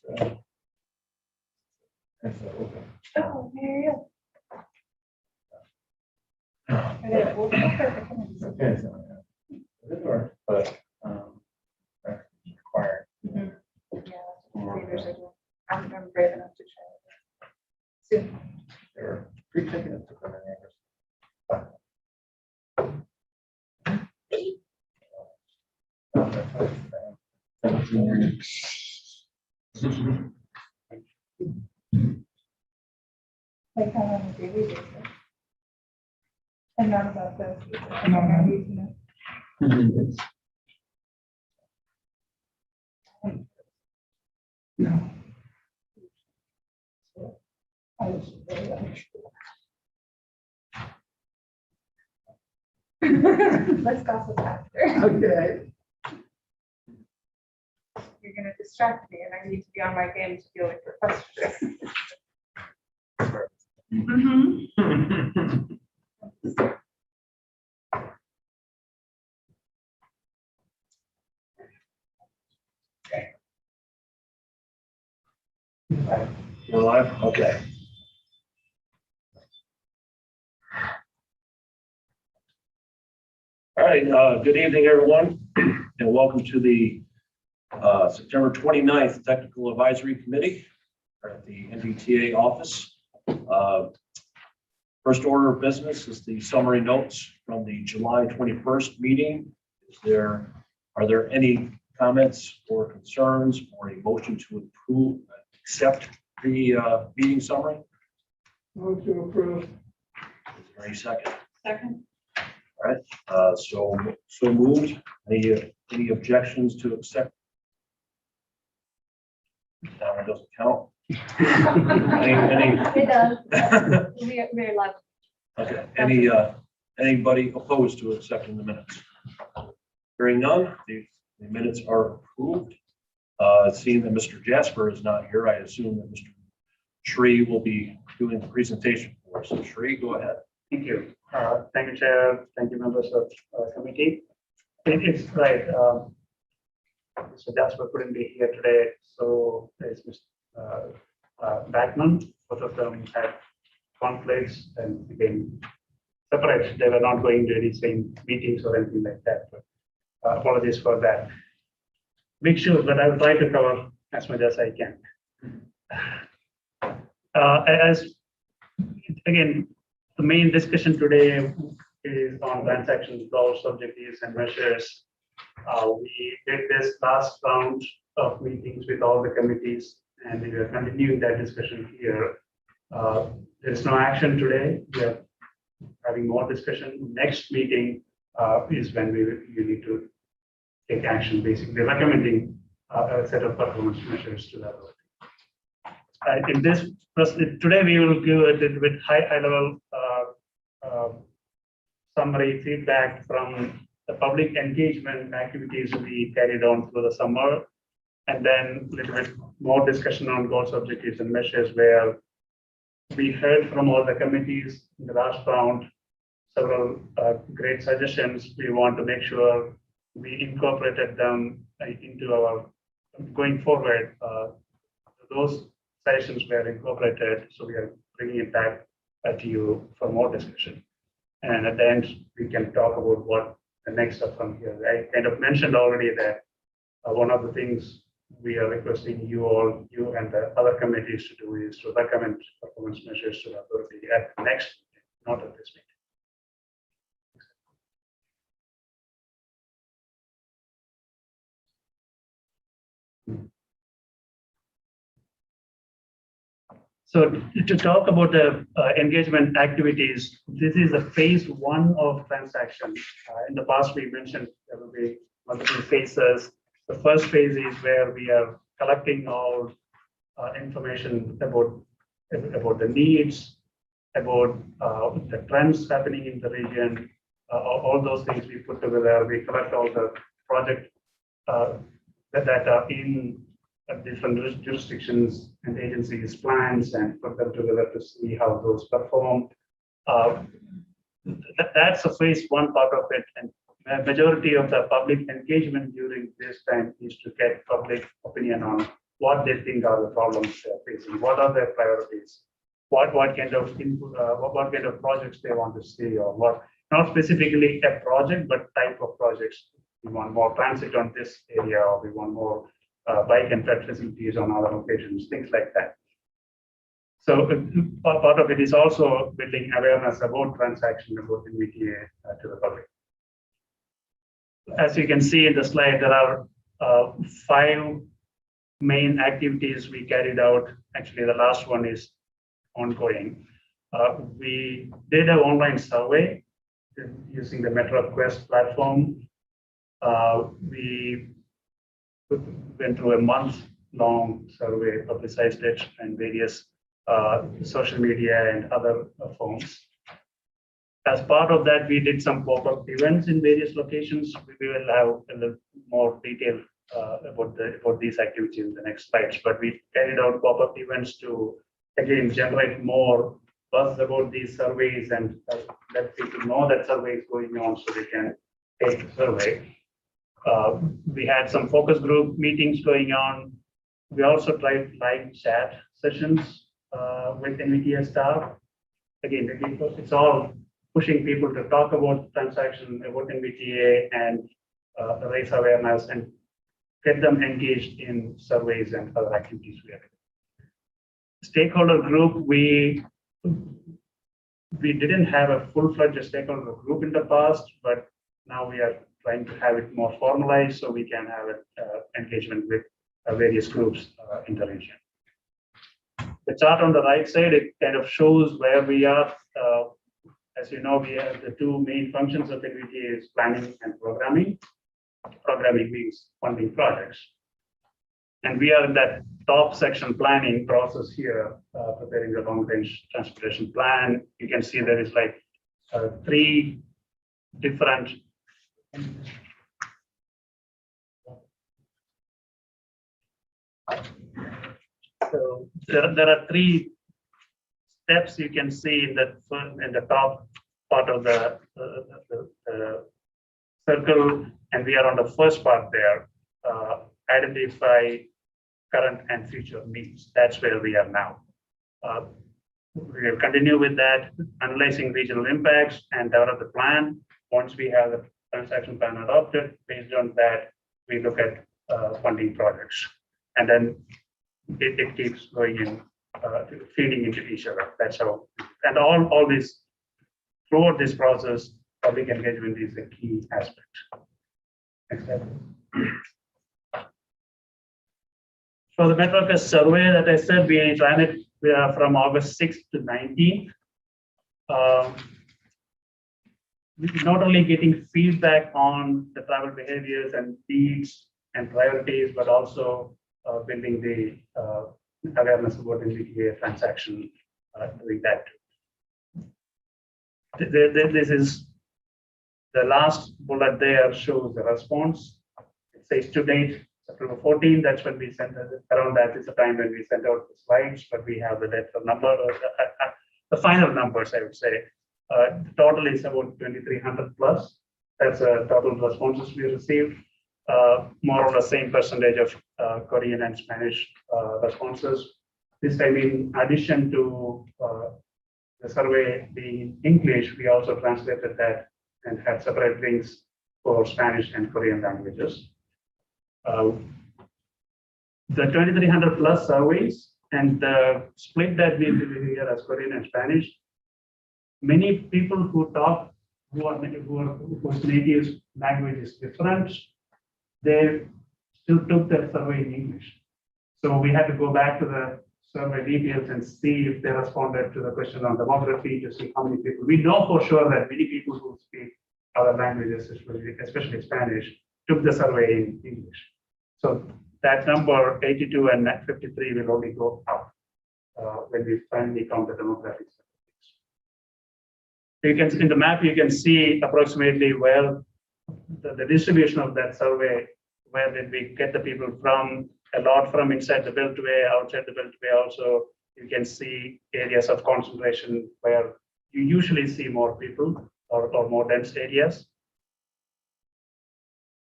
Oh, there you go. But required. Yeah, I'm brave enough to try it soon. They're pre-checking it to come in there. Like how on a daily basis. And not about this. No. No. I was really Let's gossip after. Okay. You're gonna distract me and I need to be on my game to deal with your questions. We're live? Okay. All right, good evening, everyone, and welcome to the September 29th Technical Advisory Committee at the NVTA office. First order of business is the summary notes from the July 21st meeting. Are there any comments or concerns or a motion to accept the meeting summary? Move to approve. Is there any second? Second. All right, so moved. Any objections to accept? That one doesn't count. It does. We're live. Okay. Anybody opposed to accepting the minutes? Hearing none, the minutes are approved. Seeing that Mr. Jasper is not here, I assume that Mr. Shree will be doing the presentation for us. So Shree, go ahead. Thank you. Thank you, Chair. Thank you, members of committee. It's right. So Jasper couldn't be here today. So there's Mr. Backman. Both of them had conflicts and became separate. They were not going to any same meetings or anything like that. But apologies for that. Big shoes, but I will try to cover as much as I can. Again, the main discussion today is on transaction goals, objectives, and measures. We did this last round of meetings with all the committees, and we are continuing that discussion here. There is no action today. We are having more discussion. Next meeting is when we need to take action, basically recommending a set of performance measures to the authority. In this today, we will give a little bit high level summary feedback from the public engagement activities we carried on through the summer, and then a little bit more discussion on goals, objectives, and measures, where we heard from all the committees in the last round several great suggestions. We want to make sure we incorporated them into our going forward. Those sessions were incorporated, so we are bringing it back to you for more discussion. And at the end, we can talk about what the next step from here. I kind of mentioned already that one of the things we are requesting you and the other committees to do is to recommend performance measures to the authority at the next meeting, not at this meeting. So to talk about the engagement activities, this is a phase one of transaction. In the past, we mentioned there will be multiple phases. The first phase is where we are collecting all information about the needs, about the trends happening in the region, all those things we put together. We collect all the project that are in different jurisdictions and agencies' plans and put them together to see how those perform. That's the phase one part of it. And the majority of the public engagement during this time is to get public opinion on what they think are the problems they're facing, what are their priorities, what kind of input, what kind of projects they want to see, or what, not specifically a project, but type of projects. We want more transit on this area, or we want more bike and pet facilities on other locations, things like that. So part of it is also building awareness about transaction, about NVTA to the public. As you can see in the slide, there are 5 main activities we carried out. Actually, the last one is ongoing. We did an online survey using the MetroQuest platform. We went through a month-long survey, publicized it in various social media and other forms. As part of that, we did some pop-up events in various locations. We will have a little more detail about these activities in the next slides, but we carried out pop-up events to, again, generate more buzz about these surveys and let people know that survey is going on so they can take the survey. We had some focus group meetings going on. We also tried live chat sessions with NVTA staff. Again, it's all pushing people to talk about transaction, about NVTA, and raise awareness and get them engaged in surveys and other activities we are doing. Stakeholder group, we didn't have a full-fledged stakeholder group in the past, but now we are trying to have it more formalized so we can have engagement with various groups in the region. The chart on the right side, it kind of shows where we are. As you know, we have the 2 main functions of NVTA is planning and programming. Programming means funding projects. And we are in that top section planning process here, preparing the long-range transportation plan. You can see there is like 3 different so there are 3 steps you can see in the top part of the circle, and we are on the first part there. Identify current and future needs. That's where we are now. We will continue with that, analyzing regional impacts and develop the plan. Once we have the transaction plan adopted, based on that, we look at funding projects, and then it keeps going in, feeding into each other. That's how, and all this, throughout this process, public engagement is a key aspect. Next slide. For the MetroQuest survey that I said, we ran it from August 6th to 19th. Not only getting feedback on the travel behaviors and needs and priorities, but also building the awareness about NVTA transaction, doing that. This is the last bullet there, shows the response. It says to date, September 14, that's when we sent it. Around that is the time when we sent out the slides, but we have the data number, the final numbers, I would say. The total is about 2,300 plus. That's the total responses we received. More or less same percentage of Korean and Spanish responses. This time, in addition to the survey being English, we also translated that and had separate links for Spanish and Korean languages. The 2,300 plus surveys and the split that we do here as Korean and Spanish, many people who talk, whose native language is different, they still took that survey in English. So we had to go back to the survey details and see if they responded to the question on demography, to see how many people. We know for sure that many people who speak other languages, especially Spanish, took the survey in English. So that number 82 and 53 will only go up when we finally count the demographics. You can, in the map, you can see approximately where the distribution of that survey, where did we get the people from, a lot from inside the beltway, outside the beltway also. You can see areas of concentration where you usually see more people or more dense areas.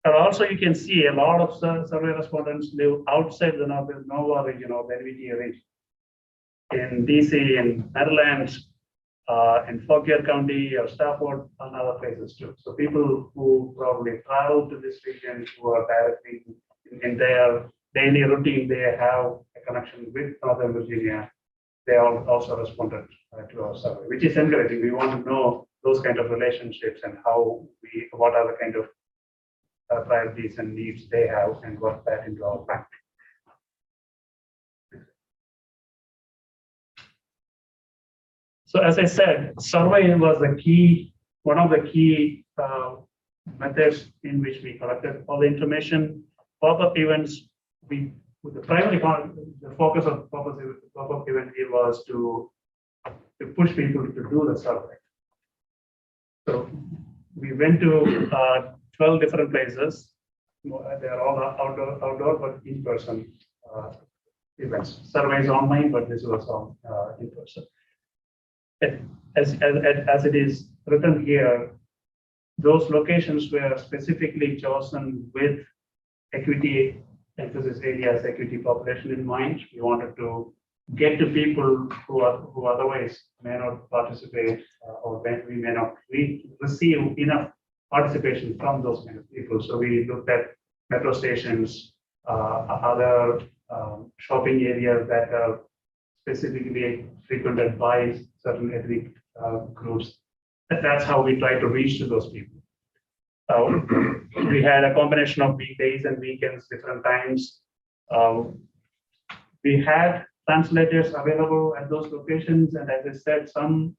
And also you can see a lot of survey respondents live outside the Nova region of the NVTA region. In DC, in Netherlands, in Fauquier County or Stafford and other places too. So people who probably travel to this region who are directly in their daily routine, they have a connection with Northern Virginia. They all also responded to our survey, which is encouraging. We want to know those kind of relationships and what are the kind of priorities and needs they have and work that into our plan. So as I said, survey was one of the key methods in which we collected all the information. Pop-up events, the focus of pop-up event here was to push people to do the survey. So we went to 12 different places. They are all outdoor but in-person events. Surveys online, but this was all in person. As it is written here, those locations were specifically chosen with equity emphasis areas, equity population in mind. We wanted to get to people who otherwise may not participate or we may not receive enough participation from those kind of people. So we looked at metro stations, other shopping areas that are specifically frequented by certain ethnic groups. That's how we try to reach to those people. We had a combination of weekdays and weekends, different times. We had translators available at those locations, and as I said, some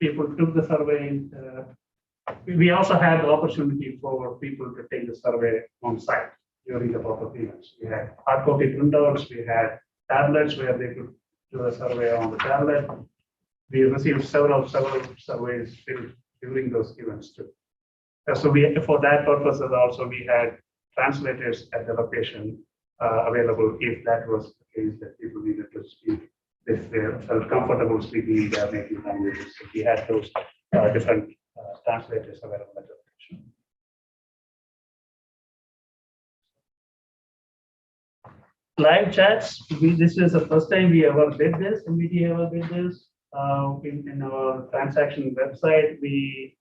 people took the survey. We also had the opportunity for people to take the survey on site during the pop-up events. We had hard copy printouts, we had tablets where they could do the survey on the tablet. We received several surveys filled during those events too. So for that purpose also we had translators at the location available if that was the case that people needed to speak, if they felt comfortable speaking in their native languages. So we had those different translators available at the location. Live chats, this is the first time we ever did this, NVTA ever did this. In our transaction website, we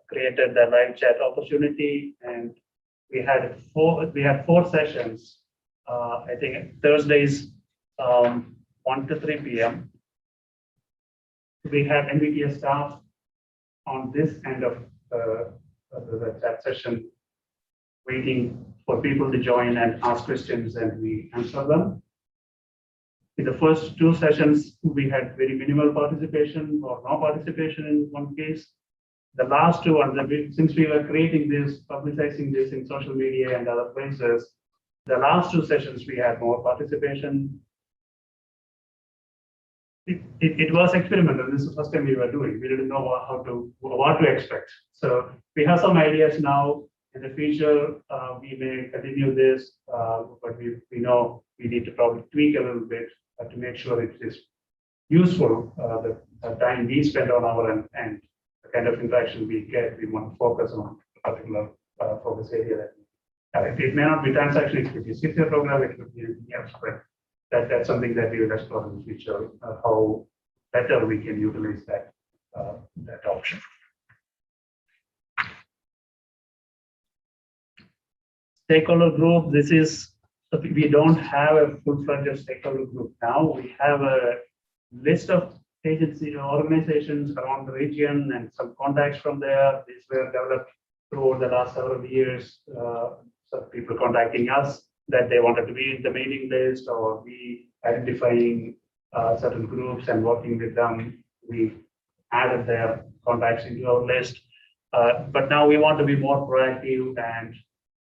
created the live chat opportunity, and we had four sessions. I think Thursdays 1 to 3 p.m. We had NVTA staff on this end of the chat session, waiting for people to join and ask questions, and we answer them. In the first two sessions, we had very minimal participation or no participation in one case. The last two, since we were creating this, publicizing this in social media and other places, the last two sessions we had more participation. It was experimental. This is the first time we were doing. We didn't know what to expect. So we have some ideas now. In the future, we may continue this, but we know we need to probably tweak a little bit to make sure it is useful. The time we spend on our end, the kind of interaction we get, we want to focus on a particular focus area. It may not be transaction, it could be CPA program, it could be anything else, but that's something that we will explore in the future, how better we can utilize that option. Stakeholder group, we don't have a full-fledged stakeholder group now. We have a list of agency organizations around the region and some contacts from there. These were developed throughout the last several years. Some people contacting us that they wanted to be in the mailing list, or we identifying certain groups and working with them. We added their contacts into our list. But now we want to be more proactive and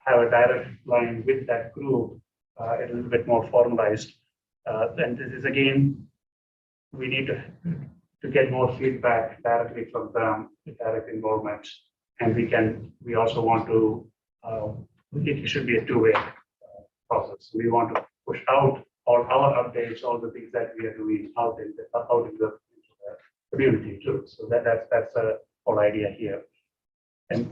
have a direct line with that group, a little bit more formalized. And this is again, we need to get more feedback directly from them, direct involvement. And we also want to, it should be a two-way process. We want to push out all our updates, all the things that we are doing out in the community too. So that's the whole idea here. And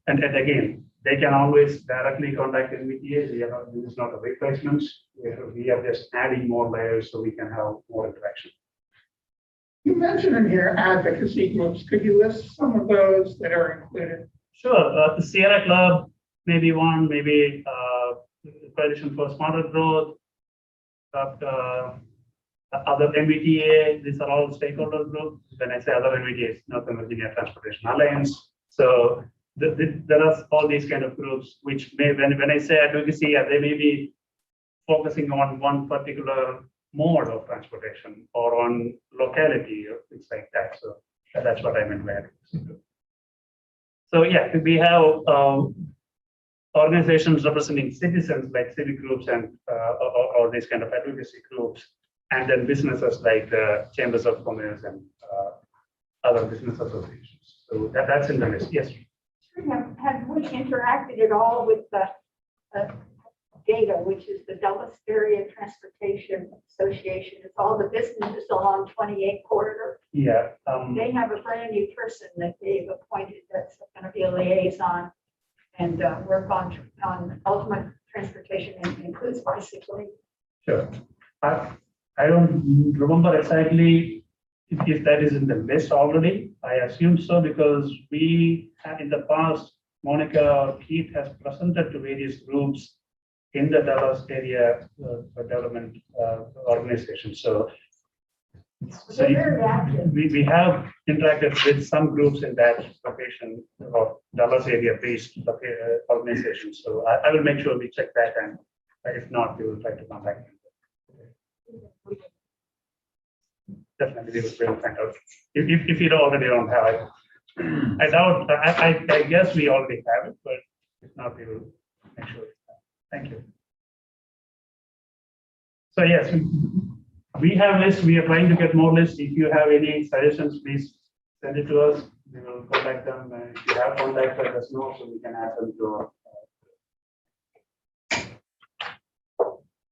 again, they can always directly contact NVTA. This is not a replacement. We are just adding more layers so we can have more interaction. You mentioned in here advocacy groups. Could you list some of those that are included? Sure. The Sierra Club, maybe one, maybe Coalition for Smarter Growth, other NVTA. These are all stakeholder groups. When I say other NVTAs, North Virginia Transportation Alliance. So there are all these kind of groups, which may, when I say advocacy, they may be focusing on one particular mode of transportation or on locality or things like that. So that's what I meant by advocacy. So yeah, we have organizations representing citizens like civic groups and or these kind of advocacy groups, and then businesses like chambers of commerce and other business associations. So that's in the list. Yes. Have we interacted at all with the data, which is the Dulles Area Transportation Association? It's all the businesses along 28 corridor. Yeah. They have a brand new person that they've appointed that's going to be a liaison and work on ultimate transportation, and includes bicycling. Sure. I don't remember exactly if that is in the list already. I assume so, because we had in the past, Monica or Keith has presented to various groups in the Dallas area development organization. So They're very active. we have interacted with some groups in that location or Dallas area based organization. So I will make sure we check that, and if not, we will try to contact them. Definitely, we will find out. If you already don't have it, I doubt. I guess we already have it, but if not, we will make sure. Thank you. So yes, we have lists. We are trying to get more lists. If you have any suggestions, please send it to us. We will contact them. If you have contact, let us know so we can add them to our.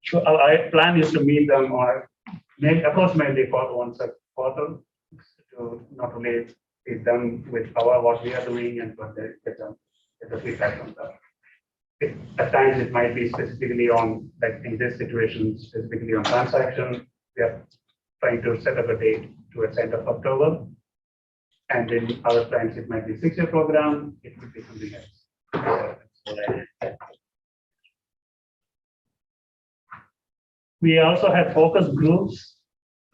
So our plan is to meet them or approximately once a quarter, to not only meet them with what we are doing and what they get the feedback from them. At times it might be specifically on, like in this situation, specifically on transaction. We are trying to set up a date towards the end of October. And in other times it might be 6-year program, it could be something else. We also had focus groups.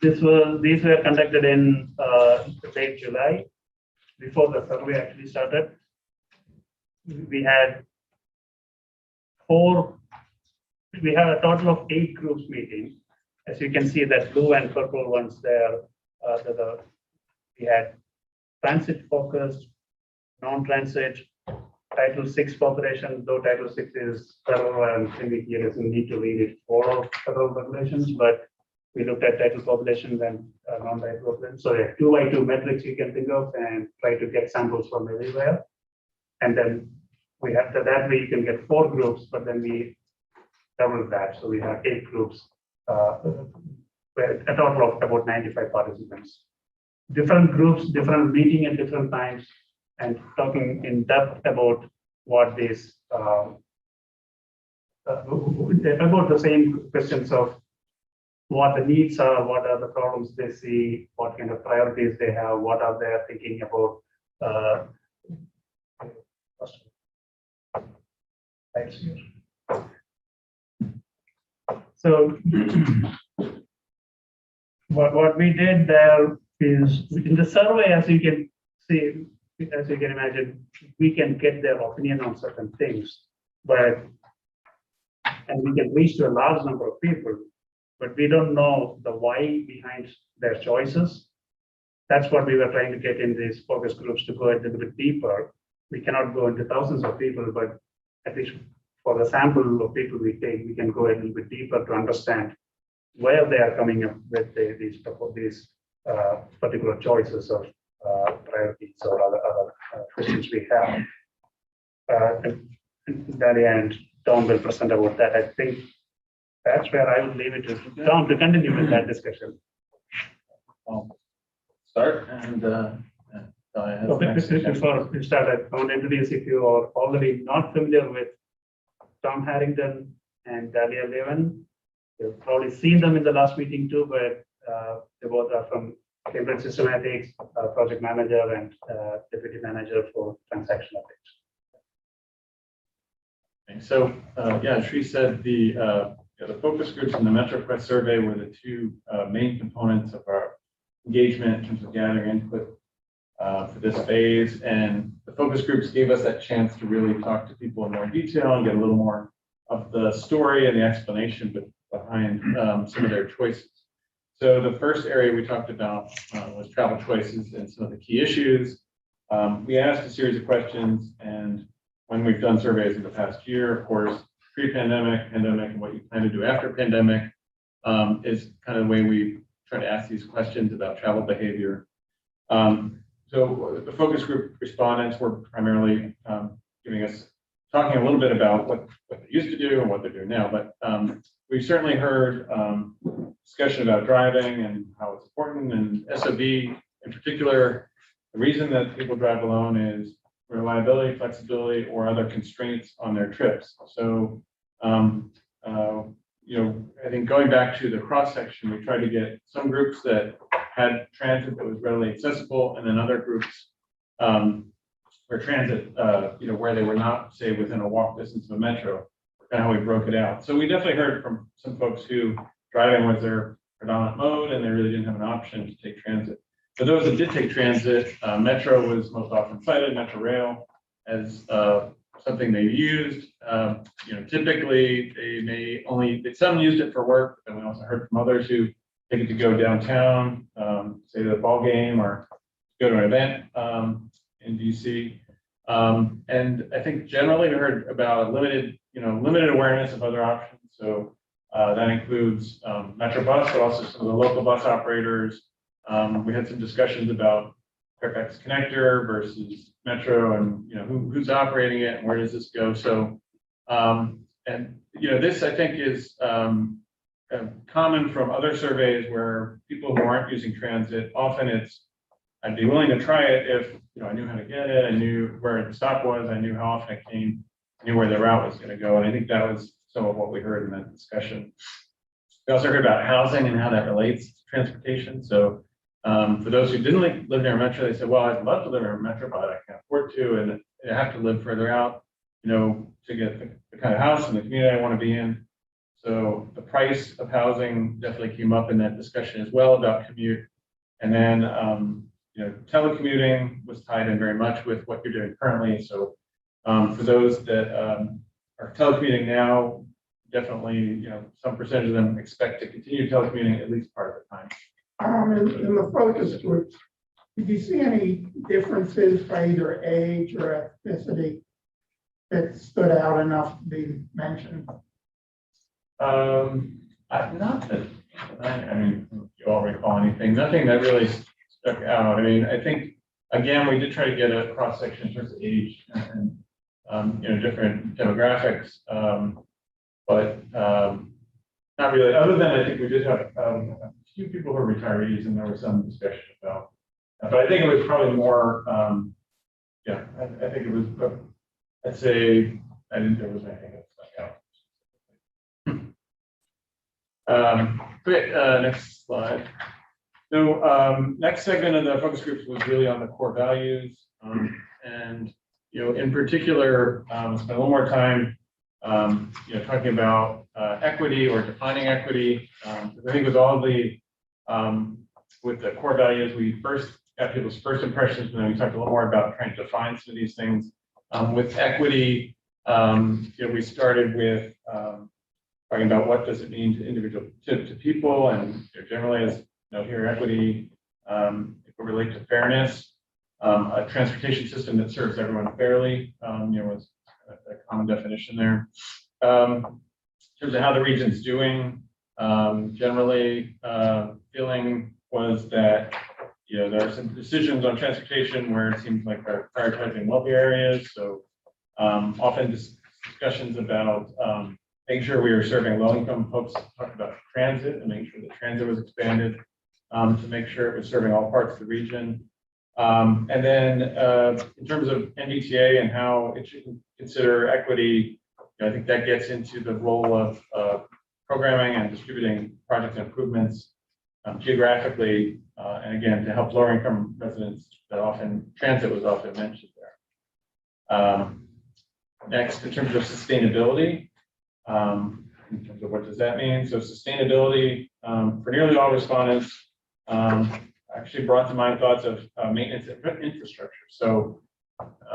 These were conducted in late July, before the survey actually started. We had a total of 8 groups meeting. As you can see, that blue and purple ones there, we had transit focused, non-transit, Title 6 population, though Title 6 is federal and NVTA doesn't need to read it for federal populations, but we looked at title populations and non-title populations. So there are 2 by 2 metrics you can think of and try to get samples from everywhere. And then we have that way you can get 4 groups, but then we double that. So we have 8 groups, where a total of about 95 participants. Different groups, different meeting at different times, and talking in depth about what these about the same questions of what the needs are, what are the problems they see, what kind of priorities they have, what are they thinking about. So what we did there is, in the survey, as you can see, as you can imagine, we can get their opinion on certain things, and we can reach to a large number of people, but we don't know the why behind their choices. That's what we were trying to get in these focus groups, to go a little bit deeper. We cannot go into thousands of people, but at least for the sample of people we take, we can go a little bit deeper to understand where they are coming up with these particular choices of priorities or other questions we have. And Daria and Tom will present about that. I think that's where I would leave it to Tom to continue with that discussion. Start, and So before we start, I want to introduce, if you are already not familiar with Tom Harrington and Dahlia Levin, you've probably seen them in the last meeting too, but they both are from Cambridge Systematics, project manager and deputy manager for transaction updates. So, yeah, Sri said the focus groups and the MetroQuest survey were the two main components of our engagement in terms of gathering input for this phase. And the focus groups gave us that chance to really talk to people in more detail and get a little more of the story and the explanation behind some of their choices. So the first area we talked about was travel choices and some of the key issues. We asked a series of questions, and when we've done surveys in the past year, of course, pre-pandemic, pandemic, and what you plan to do after pandemic is kind of the way we try to ask these questions about travel behavior. So the focus group respondents were primarily talking a little bit about what they used to do and what they're doing now, but we certainly heard discussion about driving and how it's important, and SOV in particular. The reason that people drive alone is reliability, flexibility, or other constraints on their trips. So, I think going back to the cross section, we tried to get some groups that had transit that was readily accessible, and then other groups where transit, where they were not, say, within a walk distance of a metro, and how we broke it out. So we definitely heard from some folks who driving was their predominant mode, and they really didn't have an option to take transit. For those that did take transit, Metro was most often cited, Metro Rail, as something they used. Typically some used it for work, and we also heard from others who take it to go downtown, say to the ball game or go to an event in DC. And I think generally we heard about limited awareness of other options. So that includes Metro Bus, but also some of the local bus operators. We had some discussions about Fairfax Connector versus Metro, and who's operating it and where does this go. So this I think is common from other surveys where people who aren't using transit, often I'd be willing to try it if I knew how to get it, I knew where the stop was, I knew how often I came, knew where the route was going to go, and I think that was some of what we heard in that discussion. We also heard about housing and how that relates to transportation. So for those who didn't live near a metro, they said, well, I'd love to live near a metro, but I can't afford to, and I have to live further out, to get the kind of house and the community I want to be in. So the price of housing definitely came up in that discussion as well about commute. And then, telecommuting was tied in very much with what you're doing currently. So for those that are telecommuting now, definitely, some percentage of them expect to continue telecommuting at least part of the time. In the focus group, did you see any differences by either age or ethnicity that stood out enough to be mentioned? Not that, you all recall anything, nothing that really stuck out. I think, again, we did try to get a cross section in terms of age and, different demographics, but not really, other than I think we did have a few people who are retirees, and there was some discussion about, but I think it was probably more, I think it was, I'd say, I didn't think there was anything that stuck out. Great, next slide. So next segment of the focus groups was really on the core values, and in particular, spent a little more time talking about equity or defining equity. I think with all the with the core values, we first got people's first impressions, and then we talked a little more about trying to define some of these things. With equity, we started with talking about what does it mean to people, and generally as here equity, it will relate to fairness, a transportation system that serves everyone fairly, was a common definition there. In terms of how the region's doing, generally feeling was that there are some decisions on transportation where it seems like they're prioritizing wealthy areas. So often discussions about making sure we were serving low-income folks, talked about transit and making sure that transit was expanded to make sure it was serving all parts of the region. And then in terms of NVTA and how it should consider equity, I think that gets into the role of programming and distributing project improvements geographically, and again, to help lower income residents that often, transit was often mentioned there. Next, in terms of sustainability, in terms of what does that mean? So sustainability for nearly all respondents actually brought to mind thoughts of maintenance infrastructure. So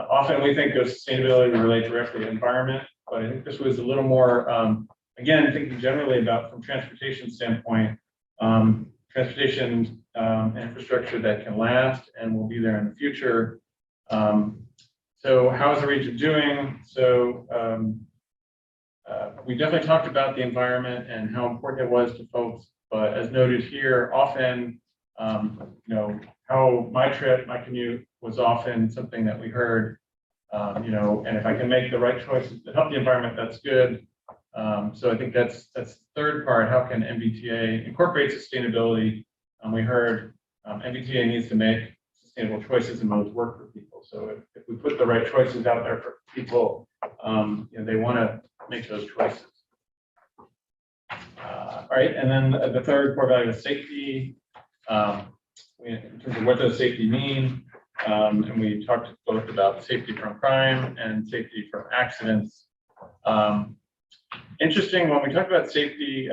often we think of sustainability related directly to environment, but I think this was a little more, again, thinking generally about from transportation standpoint, transportation infrastructure that can last and will be there in the future. So how is the region doing? So we definitely talked about the environment and how important it was to folks, but as noted here, often, how my commute was often something that we heard, and if I can make the right choices to help the environment, that's good. So I think that's the third part. How can NVTA incorporate sustainability? We heard NVTA needs to make sustainable choices and modes work for people. So if we put the right choices out there for people, they want to make those choices. All right, and then the third core value is safety. In terms of what does safety mean, and we talked both about safety from crime and safety from accidents. Interesting, when we talk about safety,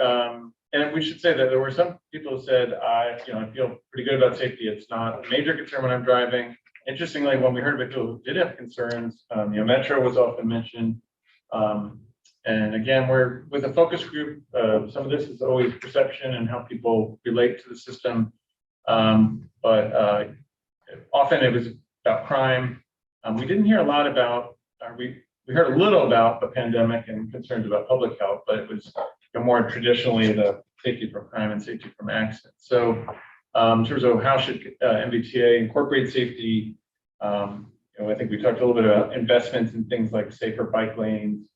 and we should say that there were some people who said, I feel pretty good about safety. It's not a major concern when I'm driving. Interestingly, when we heard about people who did have concerns, Metro was often mentioned. And again, we're with a focus group. Some of this is always perception and how people relate to the system. But often it was about crime. We didn't hear a lot about, we heard a little about the pandemic and concerns about public health, but it was more traditionally the safety from crime and safety from accidents. So in terms of how should NVTA incorporate safety, I think we talked a little bit about investments in things like safer bike lanes,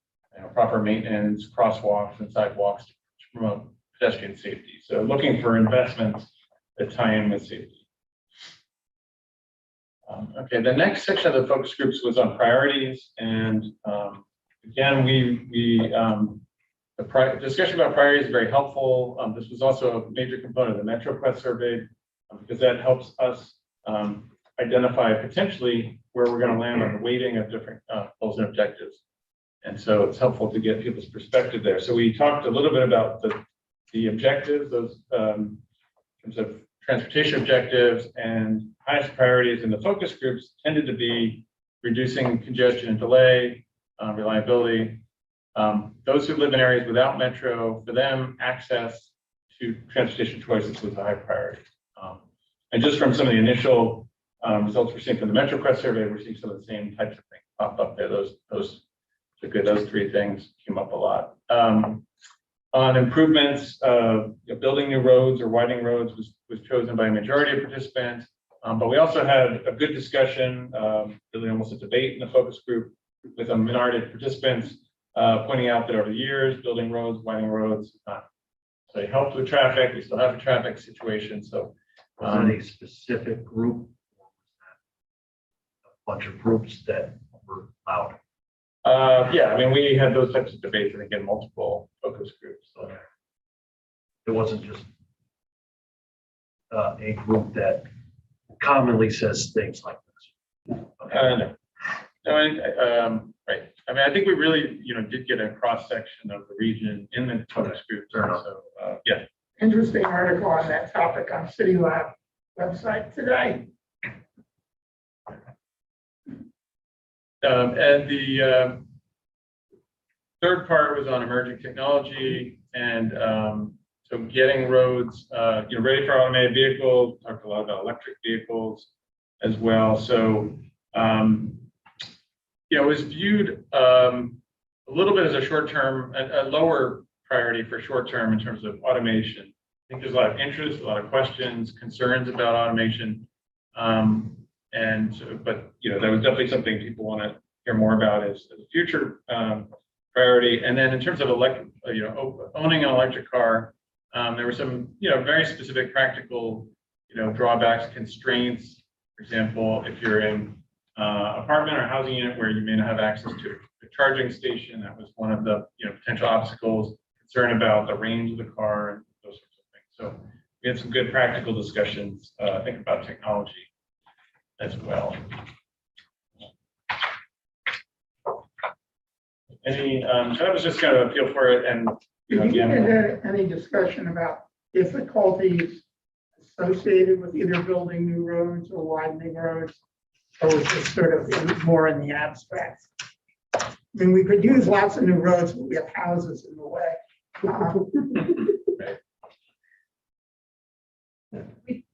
proper maintenance, crosswalks and sidewalks to promote pedestrian safety. So looking for investments that tie in with safety. Okay, the next section of the focus groups was on priorities, and again, the discussion about priorities is very helpful. This was also a major component of the MetroQuest survey because that helps us identify potentially where we're going to land on the weighting of different goals and objectives, and so it's helpful to get people's perspective there. So we talked a little bit about the objectives, those in terms of transportation objectives, and highest priorities in the focus groups tended to be reducing congestion and delay, reliability. Those who live in areas without metro, for them, access to transportation choices was a high priority. And just from some of the initial results we're seeing from the MetroQuest survey, we're seeing some of the same types of things pop up there. Those three things came up a lot. On improvements, building new roads or widening roads was chosen by a majority of participants. But we also had a good discussion, really almost a debate in the focus group with a minority of participants pointing out that over the years, building roads, widening roads, so it helped with traffic. We still have a traffic situation. So was it a specific group? A bunch of groups that were loud. Yeah, I mean, we had those types of debates, I think, in multiple focus groups. So. Okay. It wasn't just a group that commonly says things like this. Okay. No, right. I mean, I think we really, did get a cross section of the region in the focus group. So, yeah. Interesting article on that topic on City Lab website today. And the third part was on emerging technology and so getting roads, ready for automated vehicles. Talked a lot about electric vehicles as well. So, it was viewed a little bit as a short-term, a lower priority for short-term in terms of automation. I think there's a lot of interest, a lot of questions, concerns about automation. And so, but that was definitely something people want to hear more about as a future priority. And then in terms of owning an electric car, there were some very specific practical drawbacks, constraints For example, if you're in apartment or housing unit where you may not have access to a charging station, that was one of the potential obstacles, concern about the range of the car and those sorts of things. So we had some good practical discussions, I think, about technology as well. So that was just kind of a feel for it. And Did you again, get any discussion about difficulties associated with either building new roads or widening roads? Or was it sort of more in the abstract? I mean, we could use lots of new roads, but we have houses in the way.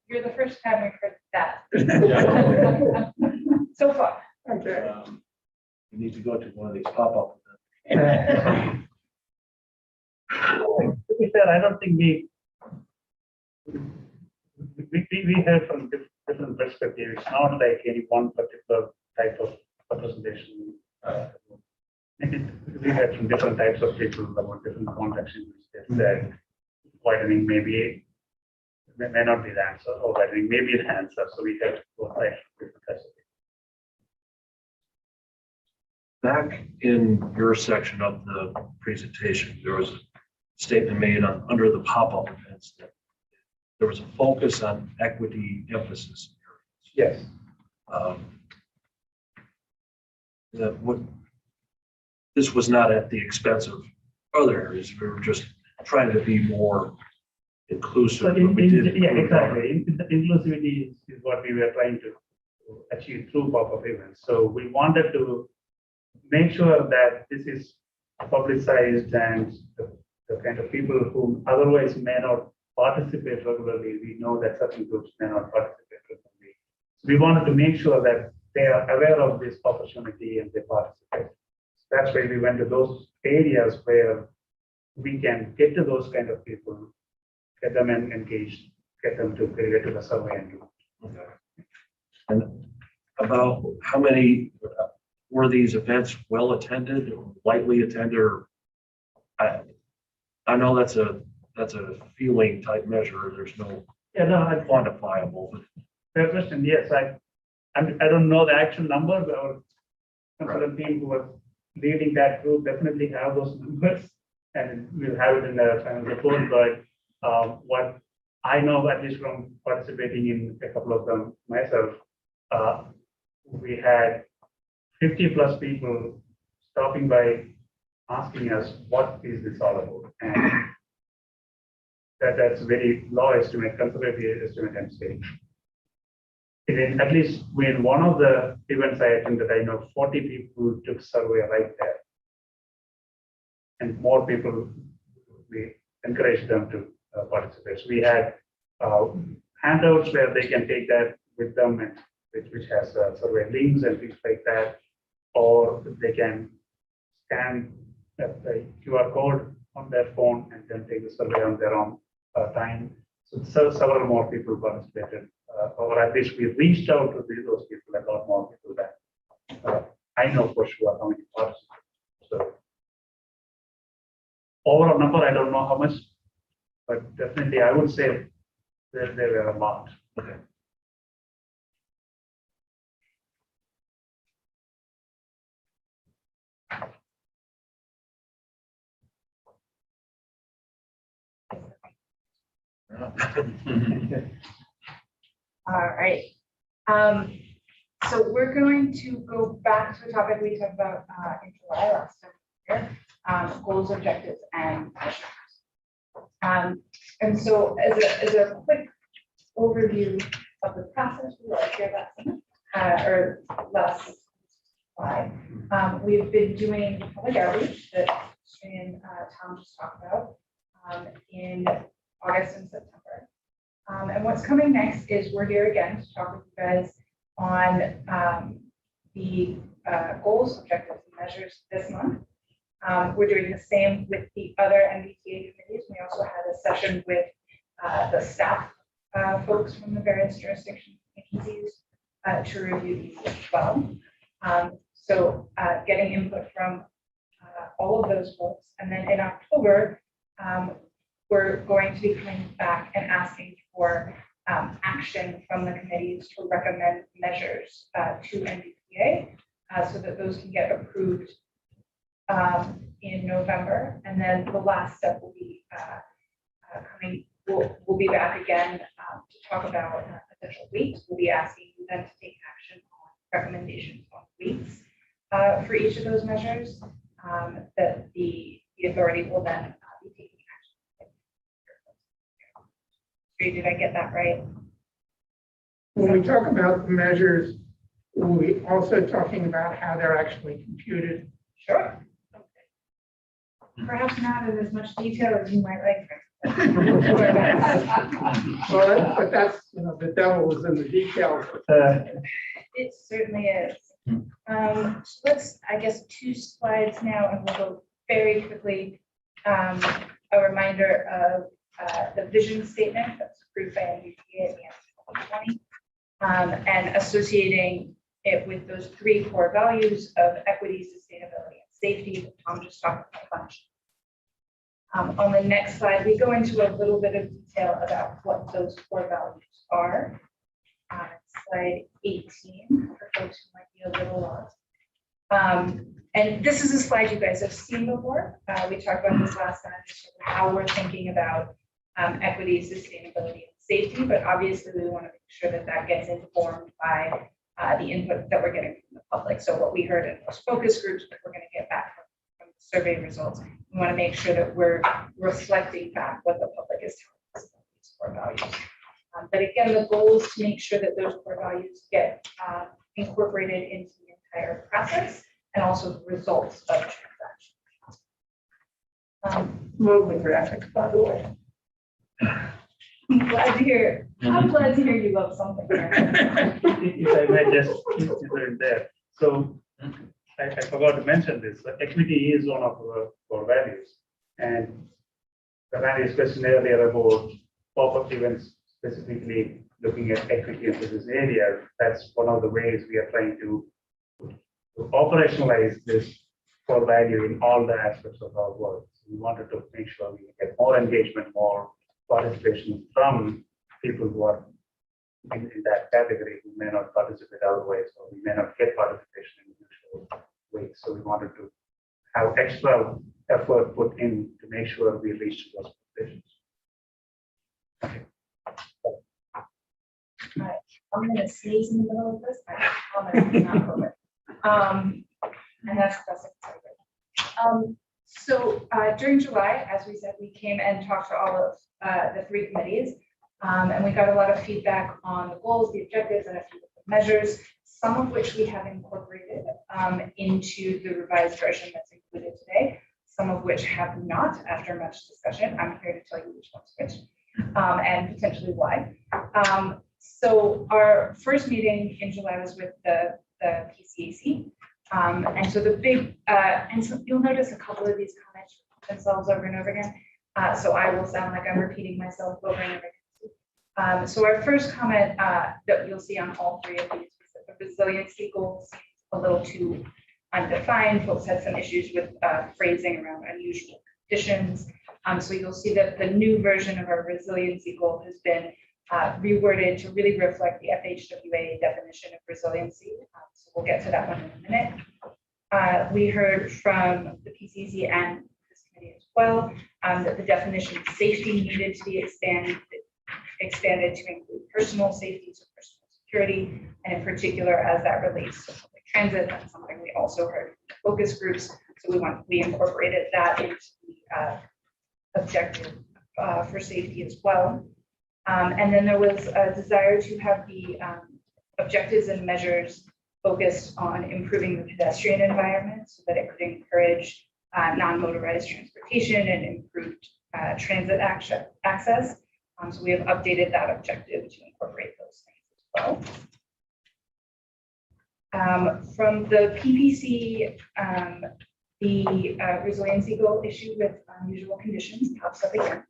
You're the first time we've heard that yeah. so far. Okay. You need to go to one of these pop-up. To be fair, I don't think we heard from different perspectives. It's not like any one particular type of representation. We heard from different types of people about different contexts in which they said widening may not be the answer, or widening may be the answer. So we have both types of different types of people. Back in your section of the presentation, there was a statement made under the pop-up events that there was a focus on equity emphasis. Yes. This was not at the expense of other areas. We were just trying to be more inclusive. So but we did yeah, include exactly. Inclusivity is what we were trying to achieve through pop-up events. So we wanted to make sure that this is publicized and the kind of people who otherwise may not participate regularly, we know that certain groups may not participate regularly. So we wanted to make sure that they are aware of this opportunity and they participate. That's why we went to those areas where we can get to those kind of people, get them engaged, get them to get to the survey and do. Okay. And about how many were these events well attended or lightly attended? Or I know that's a feeling type measure. There's no quantifiable. Fair question. Yes, I don't know the actual number, but our consultant team who was leading that group definitely have those numbers, and we'll have it in the final report. But what I know, at least from participating in a couple of them myself, we had 50+ people stopping by asking us, what is this all about? And that's very low estimate, conservative estimate, and say. At least in one of the events I attended, I know 40 people took survey right there. And more people, we encouraged them to participate. So we had handouts where they can take that with them, and which has survey links and things like that. Or they can scan the QR code on their phone and then take the survey on their own time. So several more people participated, or at least we reached out to those people, a lot more people that I know for sure how many participated. So overall number, I don't know how much, but definitely I would say there were a lot. Okay. All right. So we're going to go back to a topic we talked about in July last year, goals, objectives, and measures. And so as a quick overview of the process, we will share that or last slide. We've been doing public outreach that Shane and Tom just talked about in August and September. And what's coming next is we're here again to talk with you guys on the goals, objectives, and measures this month. We're doing the same with the other NVTA committees. We also had a session with the staff folks from the various jurisdiction agencies to review these as well. So getting input from all of those folks. And then in October, we're going to be coming back and asking for action from the committees to recommend measures to NVTA so that those can get approved in November. And then the last step will be we'll be back again to talk about potential weights. We'll be asking you then to take action on recommendations on weights for each of those measures that the authority will then be taking action. Did I get that right? When we talk about the measures, we also talking about how they're actually computed. Sure. Perhaps not in as much detail as you might like. Well, but that's, the devil is in the details. It certainly is. So let's, I guess, 2 slides now, and we'll go very quickly. A reminder of the vision statement that's approved by NVTA at the end of 2020, and associating it with those 3 core values of equity, sustainability, and safety that Tom just talked about a bunch. On the next slide, we go into a little bit of detail about what those core values are. Slide 18 for folks who might be a little lost. And this is a slide you guys have seen before. We talked about this last time, how we're thinking about equity, sustainability, and safety, but obviously we want to make sure that that gets informed by the input that we're getting from the public. So what we heard in those focus groups, what we're going to get back from the survey results, we want to make sure that we're reflecting back what the public is telling us about these core values. But again, the goal is to make sure that those core values get incorporated into the entire process and also the results of transactions. Lovely graphics, by the way. I'm glad to hear you love something. If I may just keep it there. So I forgot to mention this. Equity is one of our core values. And the values question earlier about pop-up events, specifically looking at equity into this area, that's one of the ways we are trying to operationalize this core value in all the aspects of our work. So we wanted to make sure we get more engagement, more participation from people who are in that category who may not participate otherwise, or we may not get participation in usual ways. So we wanted to have extra effort put in to make sure we reach those positions. I'm going to sneeze in the middle of this. I promise it's not COVID. And that's exciting. So during July, as we said, we came and talked to all of the 3 committees, and we got a lot of feedback on the goals, the objectives, and a few of the measures, some of which we have incorporated into the revised version that's included today, some of which have not after much discussion. I'm here to tell you which one's which, and potentially why. So our first meeting in July was with the PCAC. And so the big, and so you'll notice a couple of these comments themselves over and over again. So I will sound like I'm repeating myself over and over again. So our first comment that you'll see on all 3 of these is that the resiliency goal seems a little too undefined. Folks had some issues with phrasing around unusual conditions. So you'll see that the new version of our resiliency goal has been reworded to really reflect the FHWA definition of resiliency. So we'll get to that one in a minute. We heard from the PCC and this committee as well that the definition of safety needed to be expanded to include personal safety, so personal security, and in particular as that relates to public transit. That's something we also heard from the focus groups. So we incorporated that into the objective for safety as well. And then there was a desire to have the objectives and measures focused on improving the pedestrian environment so that it could encourage non-motorized transportation and improved transit access. So we have updated that objective to incorporate those things as well. From the PPC, the resiliency goal issue with unusual conditions pops up again.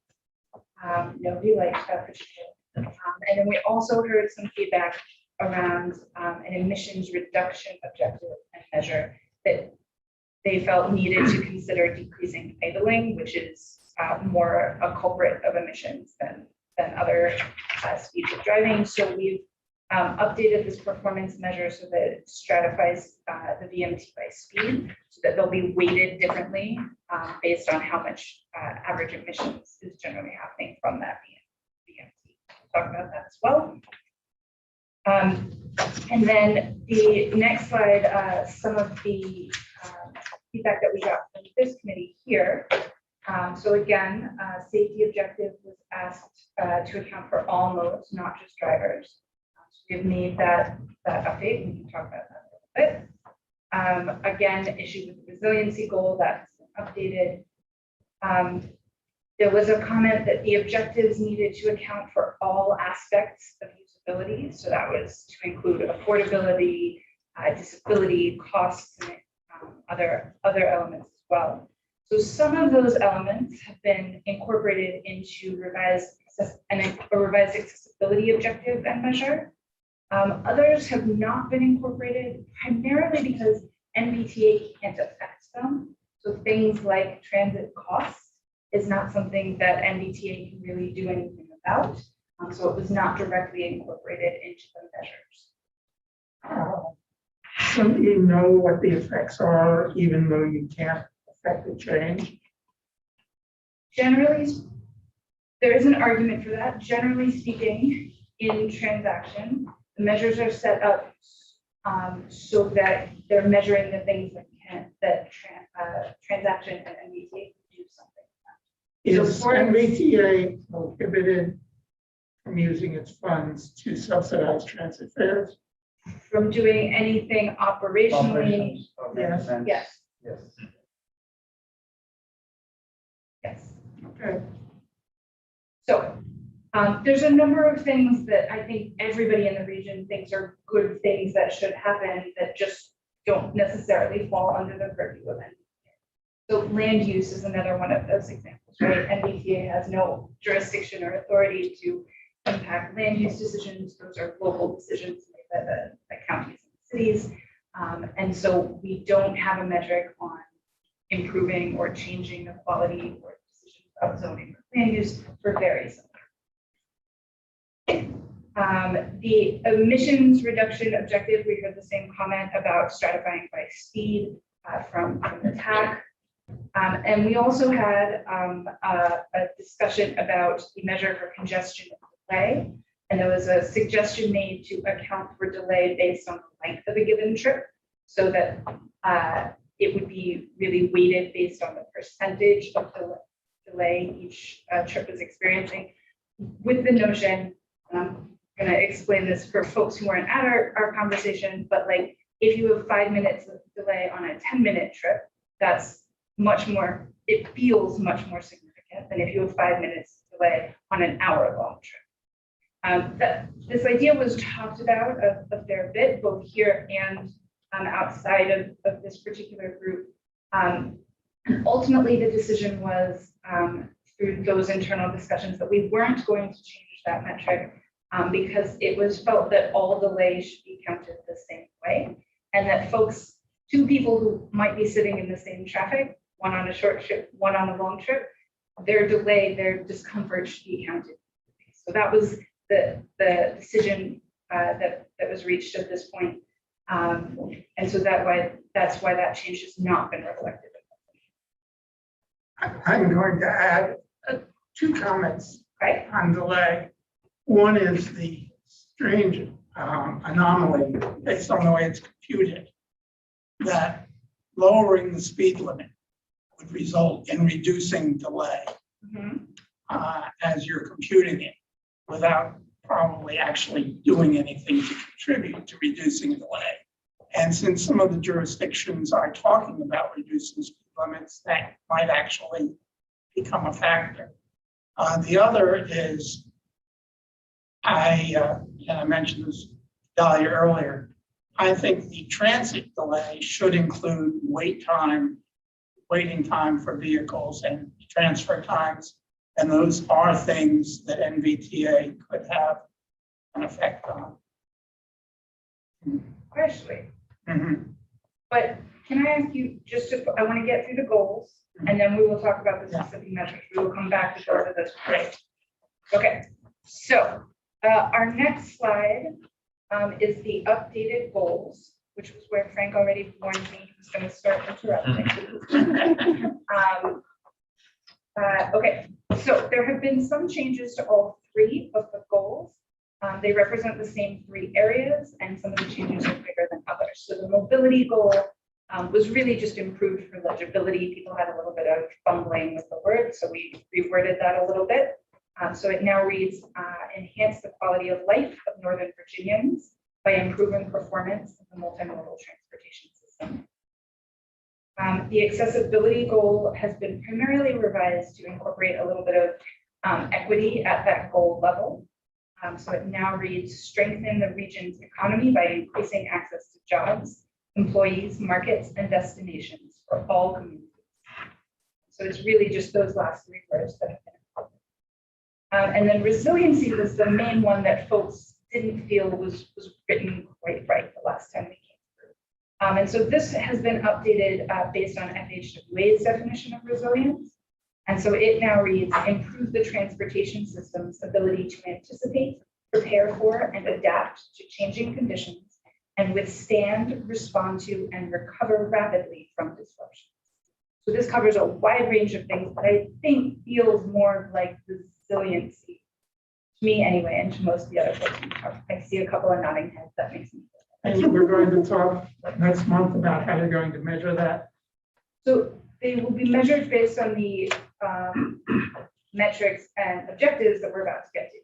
Nobody likes that particular. And then we also heard some feedback around an emissions reduction objective and measure that they felt needed to consider decreasing idling, which is more a culprit of emissions than than other speeds of driving. So we've updated this performance measure so that it stratifies the VMT by speed, so that they'll be weighted differently based on how much average emissions is generally happening from that VMT. We'll talk about that as well. And then the next slide, some of the feedback that we got from this committee here. So again, safety objective was asked to account for all modes, not just drivers. So we've made that update. We can talk about that a little bit. Again, the issue with the resiliency goal that's updated. There was a comment that the objectives needed to account for all aspects of usability. So that was to include affordability, disability, costs, and other elements as well. So some of those elements have been incorporated into a revised accessibility objective and measure. Others have not been incorporated primarily because NVTA can't affect them. So things like transit costs is not something that NVTA can really do anything about. So it was not directly incorporated into the measures. So you know what the effects are, even though you can't affect the change? Generally, there is an argument for that. Generally speaking, in transaction, the measures are set up so that they're measuring the things that transaction and NVTA can do something. Is So for- NVTA prohibited from using its funds to subsidize transit fares? From doing anything operationally, Yes. yes, Yes. yes. Okay. So there's a number of things that I think everybody in the region thinks are good things that should happen that just don't necessarily fall under the purview of NVTA. So land use is another one of those examples, right? NVTA has no jurisdiction or authority to impact land use decisions. Those are local decisions made by the counties and cities. And so we don't have a metric on improving or changing the quality or decisions of zoning or land use for very similar. The emissions reduction objective, we heard the same comment about stratifying by speed from the TAC. And we also had a discussion about the measure for congestion and delay. And there was a suggestion made to account for delay based on the length of a given trip, so that it would be really weighted based on the percentage of the delay each trip is experiencing, with the notion, and I'm going to explain this for folks who weren't at our conversation, but like if you have 5 minutes of delay on a 10-minute trip, that's much more, it feels much more significant than if you have 5 minutes delay on an hour-long trip. This idea was talked about a fair bit, both here and outside of this particular group. And ultimately, the decision was through those internal discussions that we weren't going to change that metric because it was felt that all delays should be counted the same way, and that folks, two people who might be sitting in the same traffic, one on a short trip, one on a long trip, their delay, their discomfort should be counted. So that was the decision that was reached at this point. And so that's why that change has not been reflected. I'm going to add 2 comments Right. on delay. One is the strange anomaly based on the way it's computed, that lowering the speed limit would result in reducing delay as you're computing it, without probably actually doing anything to contribute to reducing delay. And since some of the jurisdictions are talking about reducing speed limits, that might actually become a factor. The other is, and I mentioned this to Dahlia earlier, I think the transit delay should include waiting time for vehicles and transfer times. And those are things that NVTA could have an effect on. Actually, but can I ask you I want to get through the goals and then we will talk about the specific measures. We will come back to both of those. Great. Okay, So our next slide is the updated goals, which was where Frank already warned me he was going to start interrupting. Okay, so there have been some changes to all three of the goals. They represent the same three areas, and some of the changes are bigger than others. So the mobility goal was really just improved for legibility. People had a little bit of fumbling with the word, so we reworded that a little bit. So it now reads, enhance the quality of life of Northern Virginians by improving performance of the multimodal transportation system. The accessibility goal has been primarily revised to incorporate a little bit of equity at that goal level. So it now reads, strengthen the region's economy by increasing access to jobs, employees, markets, and destinations for all communities. So it's really just those last three words that have been incorporated. And then resiliency was the main one that folks didn't feel was written quite right the last time we came through. And so this has been updated based on FHWA's definition of resilience. And so it now reads, improve the transportation system's ability to anticipate, prepare for, and adapt to changing conditions, and withstand, respond to, and recover rapidly from disruptions. So this covers a wide range of things, but I think feels more like resiliency to me anyway, and to most of the other folks. I see a couple of nodding heads. That makes me feel better. And we're going to talk next month about how you're going to measure that. So they will be measured based on the metrics and objectives that we're about to get to.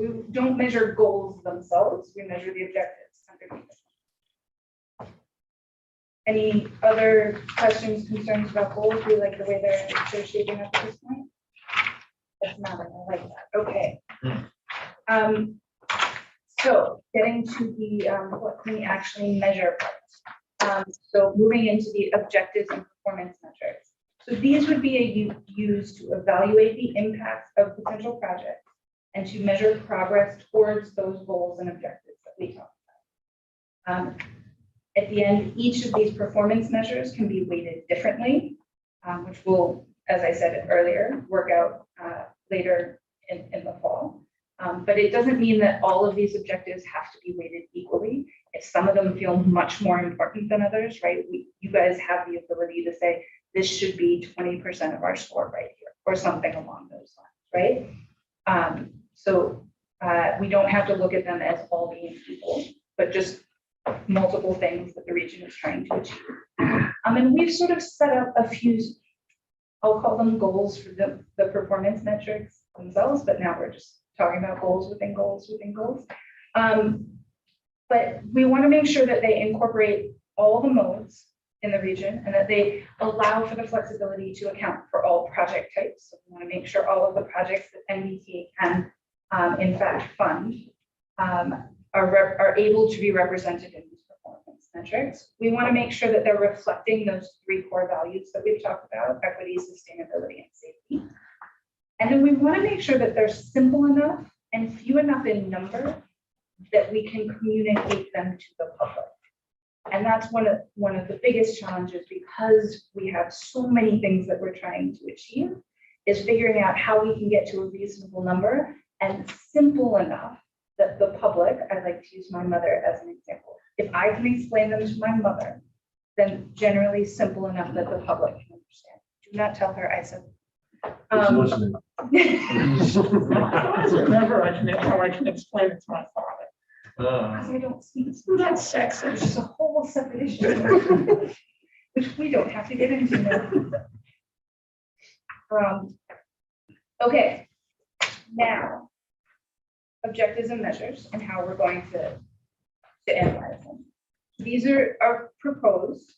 We don't measure goals themselves, we measure the objectives underneath. Any other questions, concerns about goals? Do you like the way they're shaping up at this point? It's not, I like that. Okay. So getting to the what can we actually measure part. So moving into the objectives and performance metrics. So these would be used to evaluate the impact of potential projects and to measure progress towards those goals and objectives that we talked about. At the end, each of these performance measures can be weighted differently, which will, as I said earlier, work out later in the fall. But it doesn't mean that all of these objectives have to be weighted equally. If some of them feel much more important than others, right? You guys have the ability to say, this should be 20% of our score right here, or something along those lines, right? So we don't have to look at them as all being equal, but just multiple things that the region is trying to achieve. And we've sort of set up a few, I'll call them goals for the performance metrics themselves, but now we're just talking about goals within goals within goals. But we want to make sure that they incorporate all the modes in the region and that they allow for the flexibility to account for all project types. So we want to make sure all of the projects that NVTA can in fact fund are able to be represented in these performance metrics. We want to make sure that they're reflecting those three core values that we've talked about: equity, sustainability, and safety. And then we want to make sure that they're simple enough and few enough in number that we can communicate them to the public. And that's one of the biggest challenges, because we have so many things that we're trying to achieve, is figuring out how we can get to a reasonable number and simple enough that the public, I like to use my mother as an example. If I can explain them to my mother, then generally simple enough that the public can understand. Do not tell her I said. Who's listening? I remember how I can explain it to my father. Because I don't speak. That's sexist. Which is a whole separate issue, which we don't have to get into now. Okay, now objectives and measures and how we're going to analyze them. These are proposed,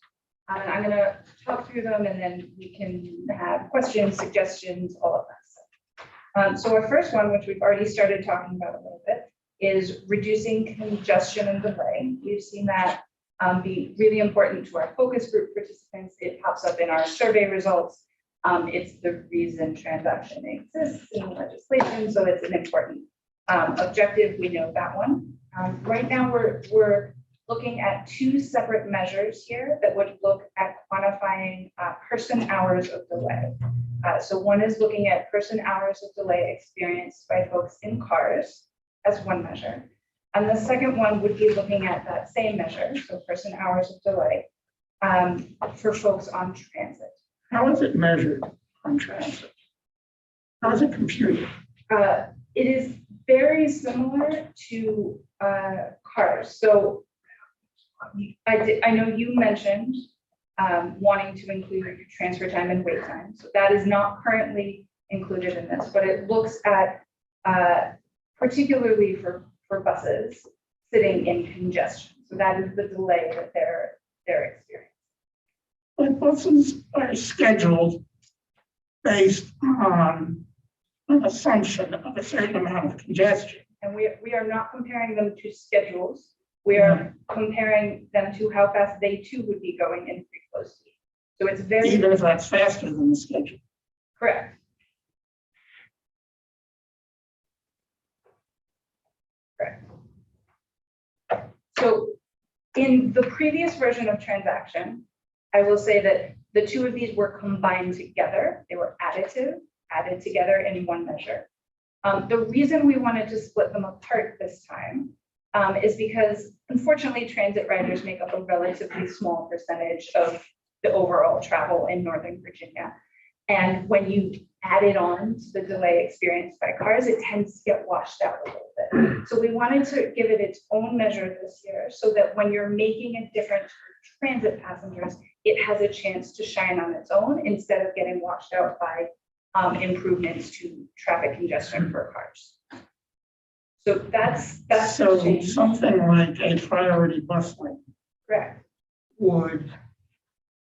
and I'm going to talk through them, and then we can have questions, suggestions, all of that stuff. So our first one, which we've already started talking about a little bit, is reducing congestion and delay. We've seen that be really important to our focus group participants. It pops up in our survey results. It's the reason transaction exists in legislation, so it's an important objective. We know that one. Right now, we're looking at two separate measures here that would look at quantifying person hours of delay. So one is looking at person hours of delay experienced by folks in cars as one measure. And the second one would be looking at that same measure, so person hours of delay, for folks on transit. How is it measured on transit? How is it computed? It is very similar to cars. So I know you mentioned wanting to include transfer time and wait time. So that is not currently included in this, but it looks at particularly for buses sitting in congestion. So that is the delay that they're experiencing. But buses are scheduled based on an assumption of a certain amount of congestion. And we are not comparing them to schedules. We are comparing them to how fast they too would be going in free flow speed. So it's very Even if that's faster than the schedule. correct. Correct. So in the previous version of transaction, I will say that the two of these were combined together. They were added together in one measure. The reason we wanted to split them apart this time is because unfortunately transit riders make up a relatively small percentage of the overall travel in Northern Virginia. And when you add it on to the delay experienced by cars, it tends to get washed out a little bit. So we wanted to give it its own measure this year so that when you're making a difference for transit passengers, it has a chance to shine on its own instead of getting washed out by improvements to traffic congestion for cars. So that's So the change. something like a priority bus lane Correct, would,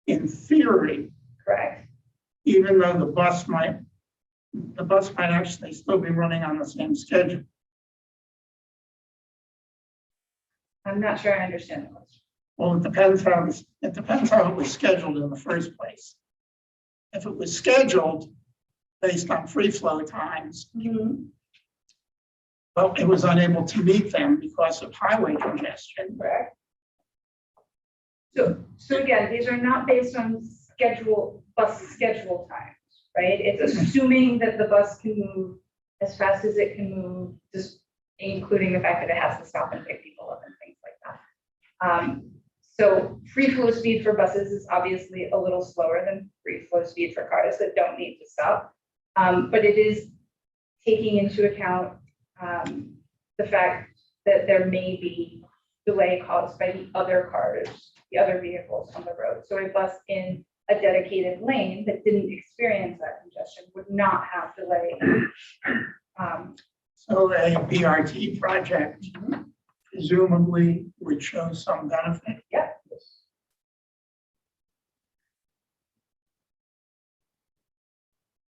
in theory, correct. even though the bus might actually still be running on the same schedule. I'm not sure I understand the question. Well, it depends how it was scheduled in the first place. If it was scheduled based on free flow times, but it was unable to meet them because of highway congestion. Correct. So again, these are not based on bus schedule times, right? It's assuming that the bus can move as fast as it can move, just including the fact that it has to stop and pick people up and things like that. So free flow speed for buses is obviously a little slower than free flow speed for cars that don't need to stop. But it is taking into account the fact that there may be delay caused by the other cars, the other vehicles on the road. So a bus in a dedicated lane that didn't experience that congestion would not have delay. So a BRT project presumably would show some benefit. Yeah.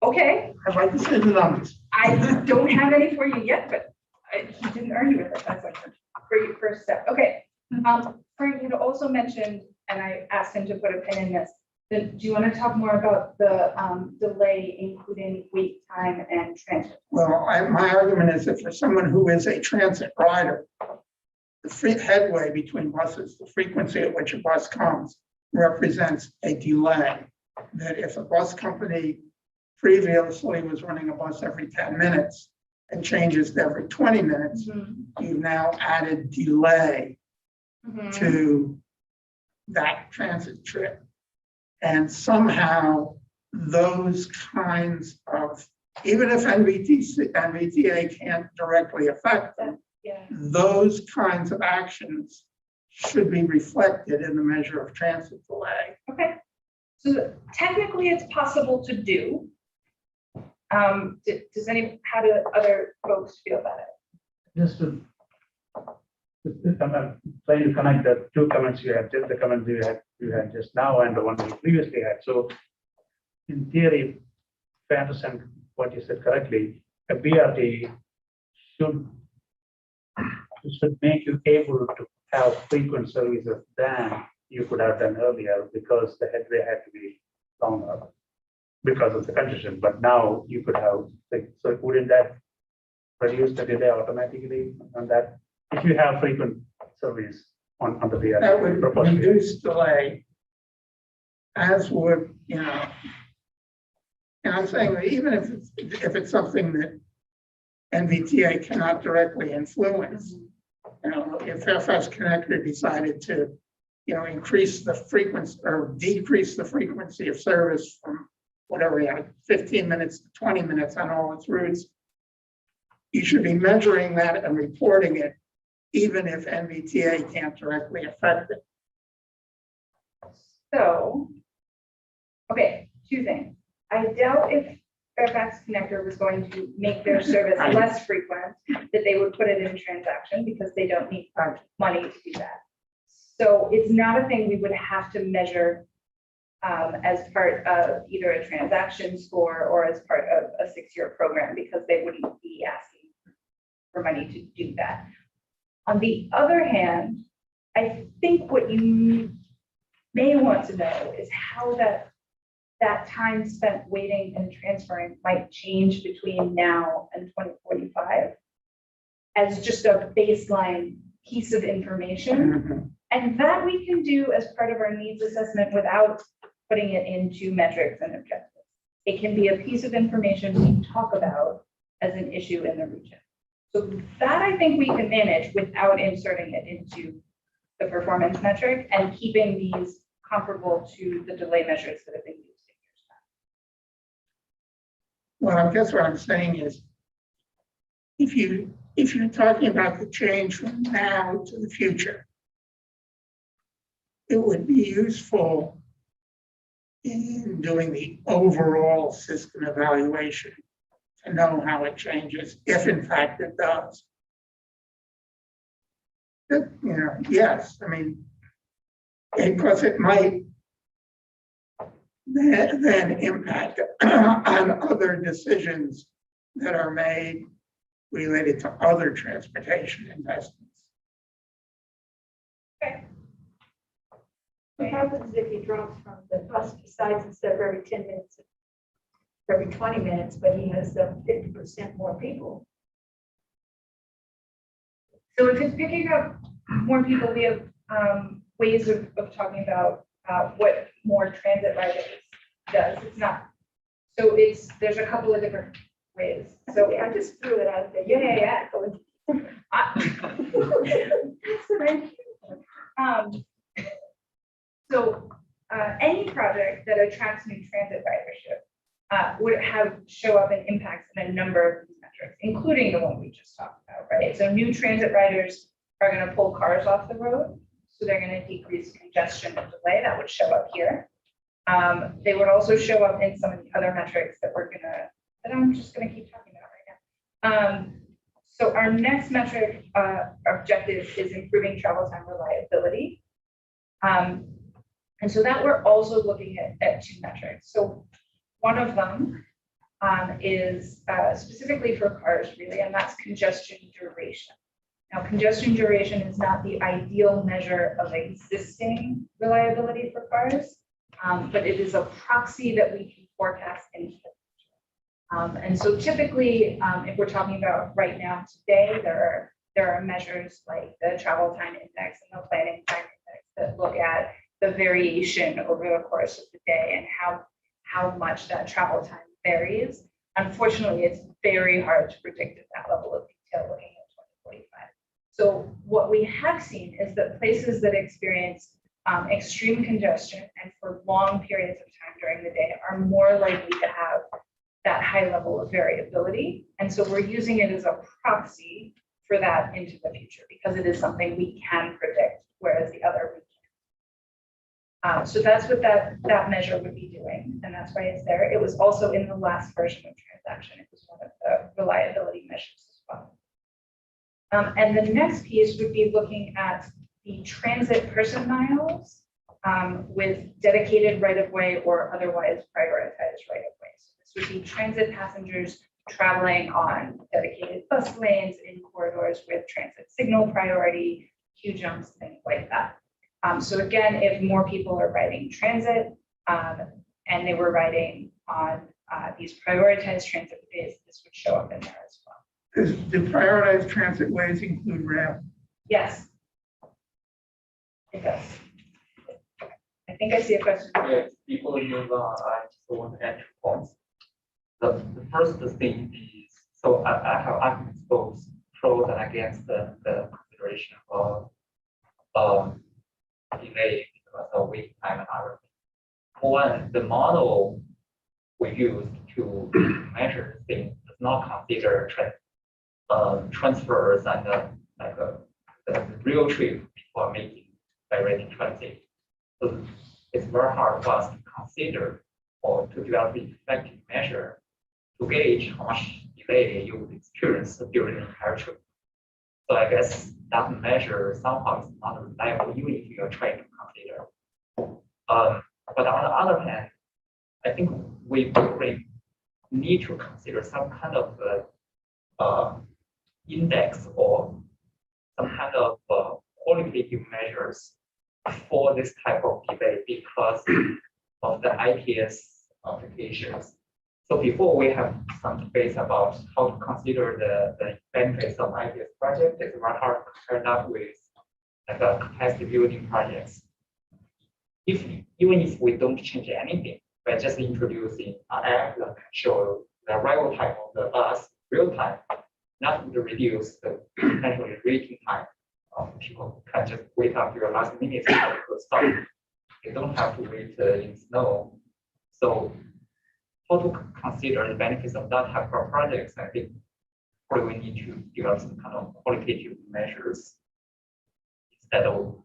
Okay, I'd like to see the numbers. I don't have any for you yet, but he didn't argue with it. That's like a great first step. Okay. Frank had also mentioned, and I asked him to put a pin in this. Then do you want to talk more about the delay, including wait time and transit? Well, my argument is that for someone who is a transit rider, the free headway between buses, the frequency at which a bus comes, represents a delay. That if a bus company previously was running a bus every 10 minutes and changes to every 20 minutes, you've now added delay to that transit trip. And somehow those kinds of, even if NVTA can't directly affect them, those kinds of actions should be reflected in the measure of transit delay. Okay, so technically it's possible to do. How do other folks feel about it? Just to, I'm trying to connect the two comments you had, just the comments you had just now and the one we previously had. So in theory, if I understand what you said correctly, a BRT should make you able to have frequent services than you could have done earlier because the headway had to be longer because of the congestion. But now you could have, so wouldn't that reduce the delay automatically on that? If you have frequent service on the BRT. That would proportionally. reduce delay, as would, And I'm saying that even if it's something that NVTA cannot directly influence, if FS Connector decided to, increase the frequency or decrease the frequency of service from whatever, 15 minutes to 20 minutes on all its routes, you should be measuring that and reporting it, even if NVTA can't directly affect it. So, okay, two things. I doubt if Fairfax Connector was going to make their service less frequent, that they would put it in transaction because they don't need money to do that. So it's not a thing we would have to measure as part of either a transaction score or as part of a 6-year program, because they wouldn't be asking for money to do that. On the other hand, I think what you may want to know is how that time spent waiting and transferring might change between now and 2045 as just a baseline piece of information. And that we can do as part of our needs assessment without putting it into metrics and objectives. It can be a piece of information we talk about as an issue in the region. So that I think we can manage without inserting it into the performance metric and keeping these comparable to the delay measures that have been used in years past. Well, I guess what I'm saying is, if you're talking about the change from now to the future, it would be useful in doing the overall system evaluation to know how it changes, if in fact it does. Yes, I mean, because it might then impact on other decisions that are made related to other transportation investments. Okay. What happens if he drops from the bus, decides instead of every 10 minutes, every 20 minutes, but he has 50% more people? So if it's picking up more people, we have ways of talking about what more transit riders does. It's not, so there's a couple of different ways. So I just threw it out there. Yeah. That's what so any project that attracts new transit ridership would show up and impacts in a number of these metrics, including the one we just talked about, right? So new transit riders are going to pull cars off the road, so they're going to decrease congestion and delay. That would show up here. They would also show up in some of the other metrics that I'm just going to keep talking about right now. So our next metric objective is improving travel time reliability. And so that we're also looking at 2 metrics. So one of them is specifically for cars, really, and that's congestion duration. Now, congestion duration is not the ideal measure of existing reliability for cars, but it is a proxy that we can forecast into the future. And so typically, if we're talking about right now today, there are measures like the travel time index and the planning time index that look at the variation over the course of the day and how much that travel time varies. Unfortunately, it's very hard to predict at that level of detail looking at 2045. So what we have seen is that places that experience extreme congestion and for long periods of time during the day are more likely to have that high level of variability. And so we're using it as a proxy for that into the future because it is something we can predict, whereas the other we can't. So that's what that measure would be doing, and that's why it's there. It was also in the last version of transaction. It was one of the reliability measures as well. And the next piece would be looking at the transit person miles with dedicated right-of-way or otherwise prioritized right-of-way. So this would be transit passengers traveling on dedicated bus lanes in corridors with transit signal priority, queue jumps, things like that. So again, if more people are riding transit and they were riding on these prioritized transit ways, this would show up in there as well. Do prioritized transit ways include rail? Yes. It does. I think I see a question. Yes, people use the one entry points. The first thing is, so I have arguments both pros and against the consideration of delay because of wait time and other things. One, the model we used to measure things does not consider transfers and the real trip before making direct transit. So it's very hard for us to consider or to develop an effective measure to gauge how much delay you would experience during the entire trip. So I guess that measure somehow is not reliable, even if you are trying to consider. But on the other hand, I think we probably need to consider some kind of index or some kind of qualitative measures for this type of debate because of the ITS applications. So before we have some debates about how to consider the benefits of ITS project, it's very hard to compare that with like a capacity building projects. Even if we don't change anything, by just introducing an app that can show the arrival time of the bus real time, that would reduce the potentially waiting time of people can just wait up your last minute to stop. You don't have to wait in snow. So how to consider the benefits of that type of projects, I think probably we need to develop some kind of qualitative measures instead of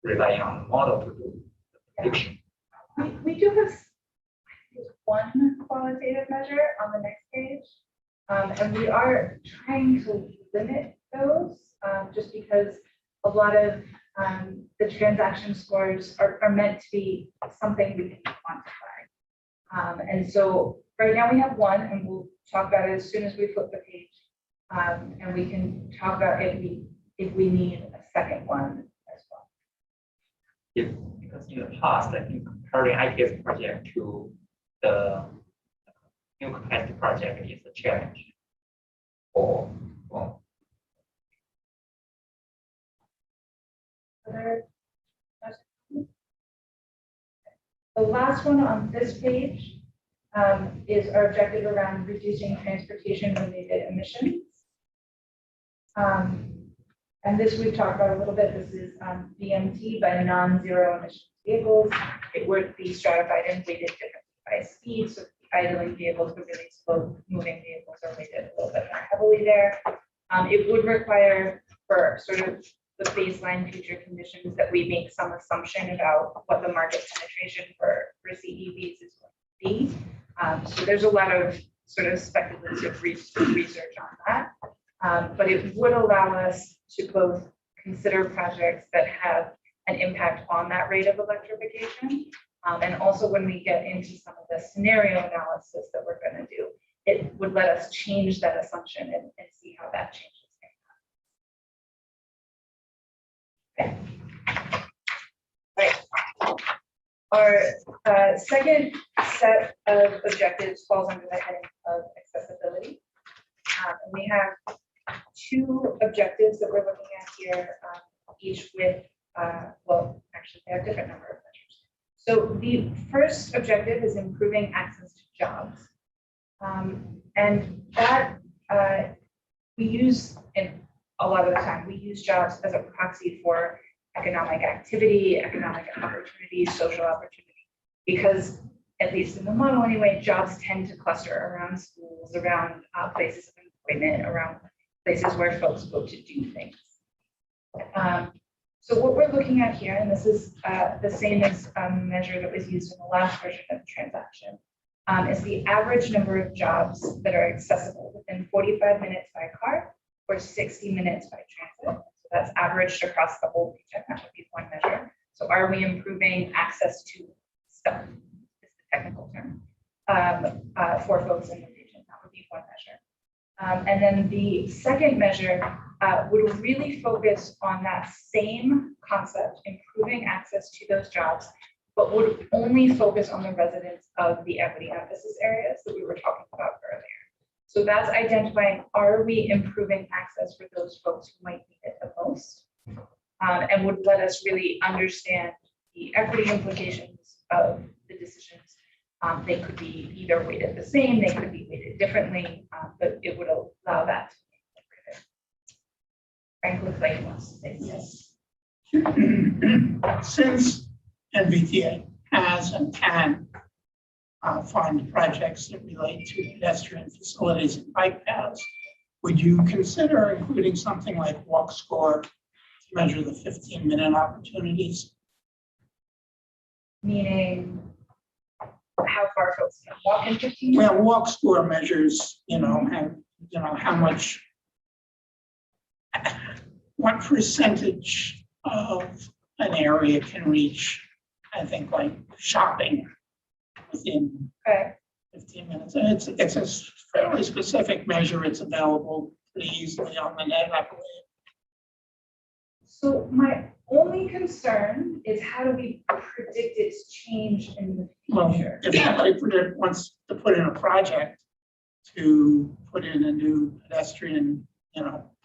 relying on the model to do the prediction. We do have one qualitative measure on the next page. And we are trying to limit those just because a lot of the transaction scores are meant to be something we can quantify. And so right now we have one, and we'll talk about it as soon as we flip the page. And we can talk about if we need a second one as well. Yeah, because in the past, I think comparing ITS project to the new capacity project is a challenge. The last one on this page is our objective around reducing transportation-related emissions. And this we've talked about a little bit. This is VMT by non-zero emission vehicles. It would be stratified and weighted differently by speed. So idling vehicles, but really slow moving vehicles are weighted a little bit more heavily there. It would require for sort of the baseline future conditions that we make some assumption about what the market penetration for CEVs is going to be. So there's a lot of sort of speculative research on that. But it would allow us to both consider projects that have an impact on that rate of electrification. And also when we get into some of the scenario analysis that we're going to do, it would let us change that assumption and see how that changes. Okay. Right. Our second set of objectives falls under the heading of accessibility. And we have two objectives that we're looking at here, each with, well, actually they have different number of measures. So the first objective is improving access to jobs. And that we use in a lot of the time, we use jobs as a proxy for economic activity, economic opportunity, social opportunity, because at least in the model anyway, jobs tend to cluster around schools, around places of employment, around places where folks go to do things. So what we're looking at here, and this is the same as a measure that was used in the last version of the transaction, is the average number of jobs that are accessible within 45 minutes by car or 60 minutes by transit. So that's averaged across the whole region. That would be one measure. So are we improving access to stuff, is the technical term, for folks in the region? That would be one measure. And then the second measure would really focus on that same concept, improving access to those jobs, but would only focus on the residents of the equity emphasis areas that we were talking about earlier. So that's identifying, are we improving access for those folks who might need it the most? And would let us really understand the equity implications of the decisions They could be either weighted the same, they could be weighted differently, but it would allow that to be incorporated. Frank looks like he wants to say yes. Since NVTA has and can fund projects that relate to pedestrian facilities and bike paths, would you consider including something like walk score to measure the 15-minute opportunities? Meaning how far folks can walk in 15 minutes? Well, walk score measures, how much, what percentage of an area can reach, I think, like shopping within Okay. 15 minutes. And it's a fairly specific measure. It's available pretty easily on the net, I believe. So my only concern is how do we predict its change in the Well, future? if somebody wants to put in a project to put in a new pedestrian,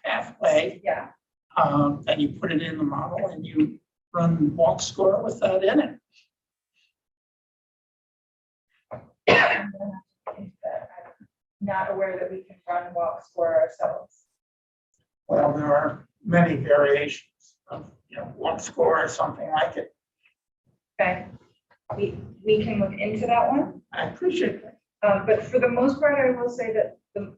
pathway, Yeah, then you put it in the model and you run walk score with that in it. I'm gonna have to think that. I'm not aware that we can run walk score ourselves. Well, there are many variations of, walk score or something like it. Okay, we can look into that one. I appreciate that. But for the most part, I will say that the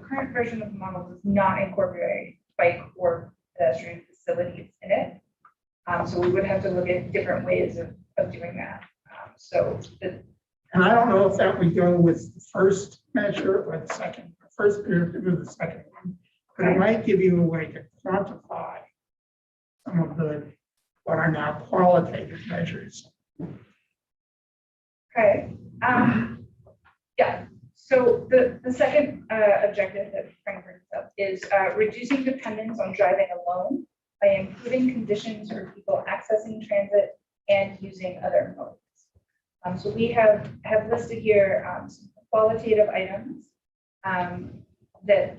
current version of the model does not incorporate bike or pedestrian facilities in it. So we would have to look at different ways of doing that. And I don't know if that would go with the first measure or the second. The first measure to do the second one, but it might give you a way to quantify some of what are now qualitative measures. Okay. Yeah. So the second objective that Frank brings up is reducing dependence on driving alone by improving conditions for people accessing transit and using other modes. So we have listed here some qualitative items that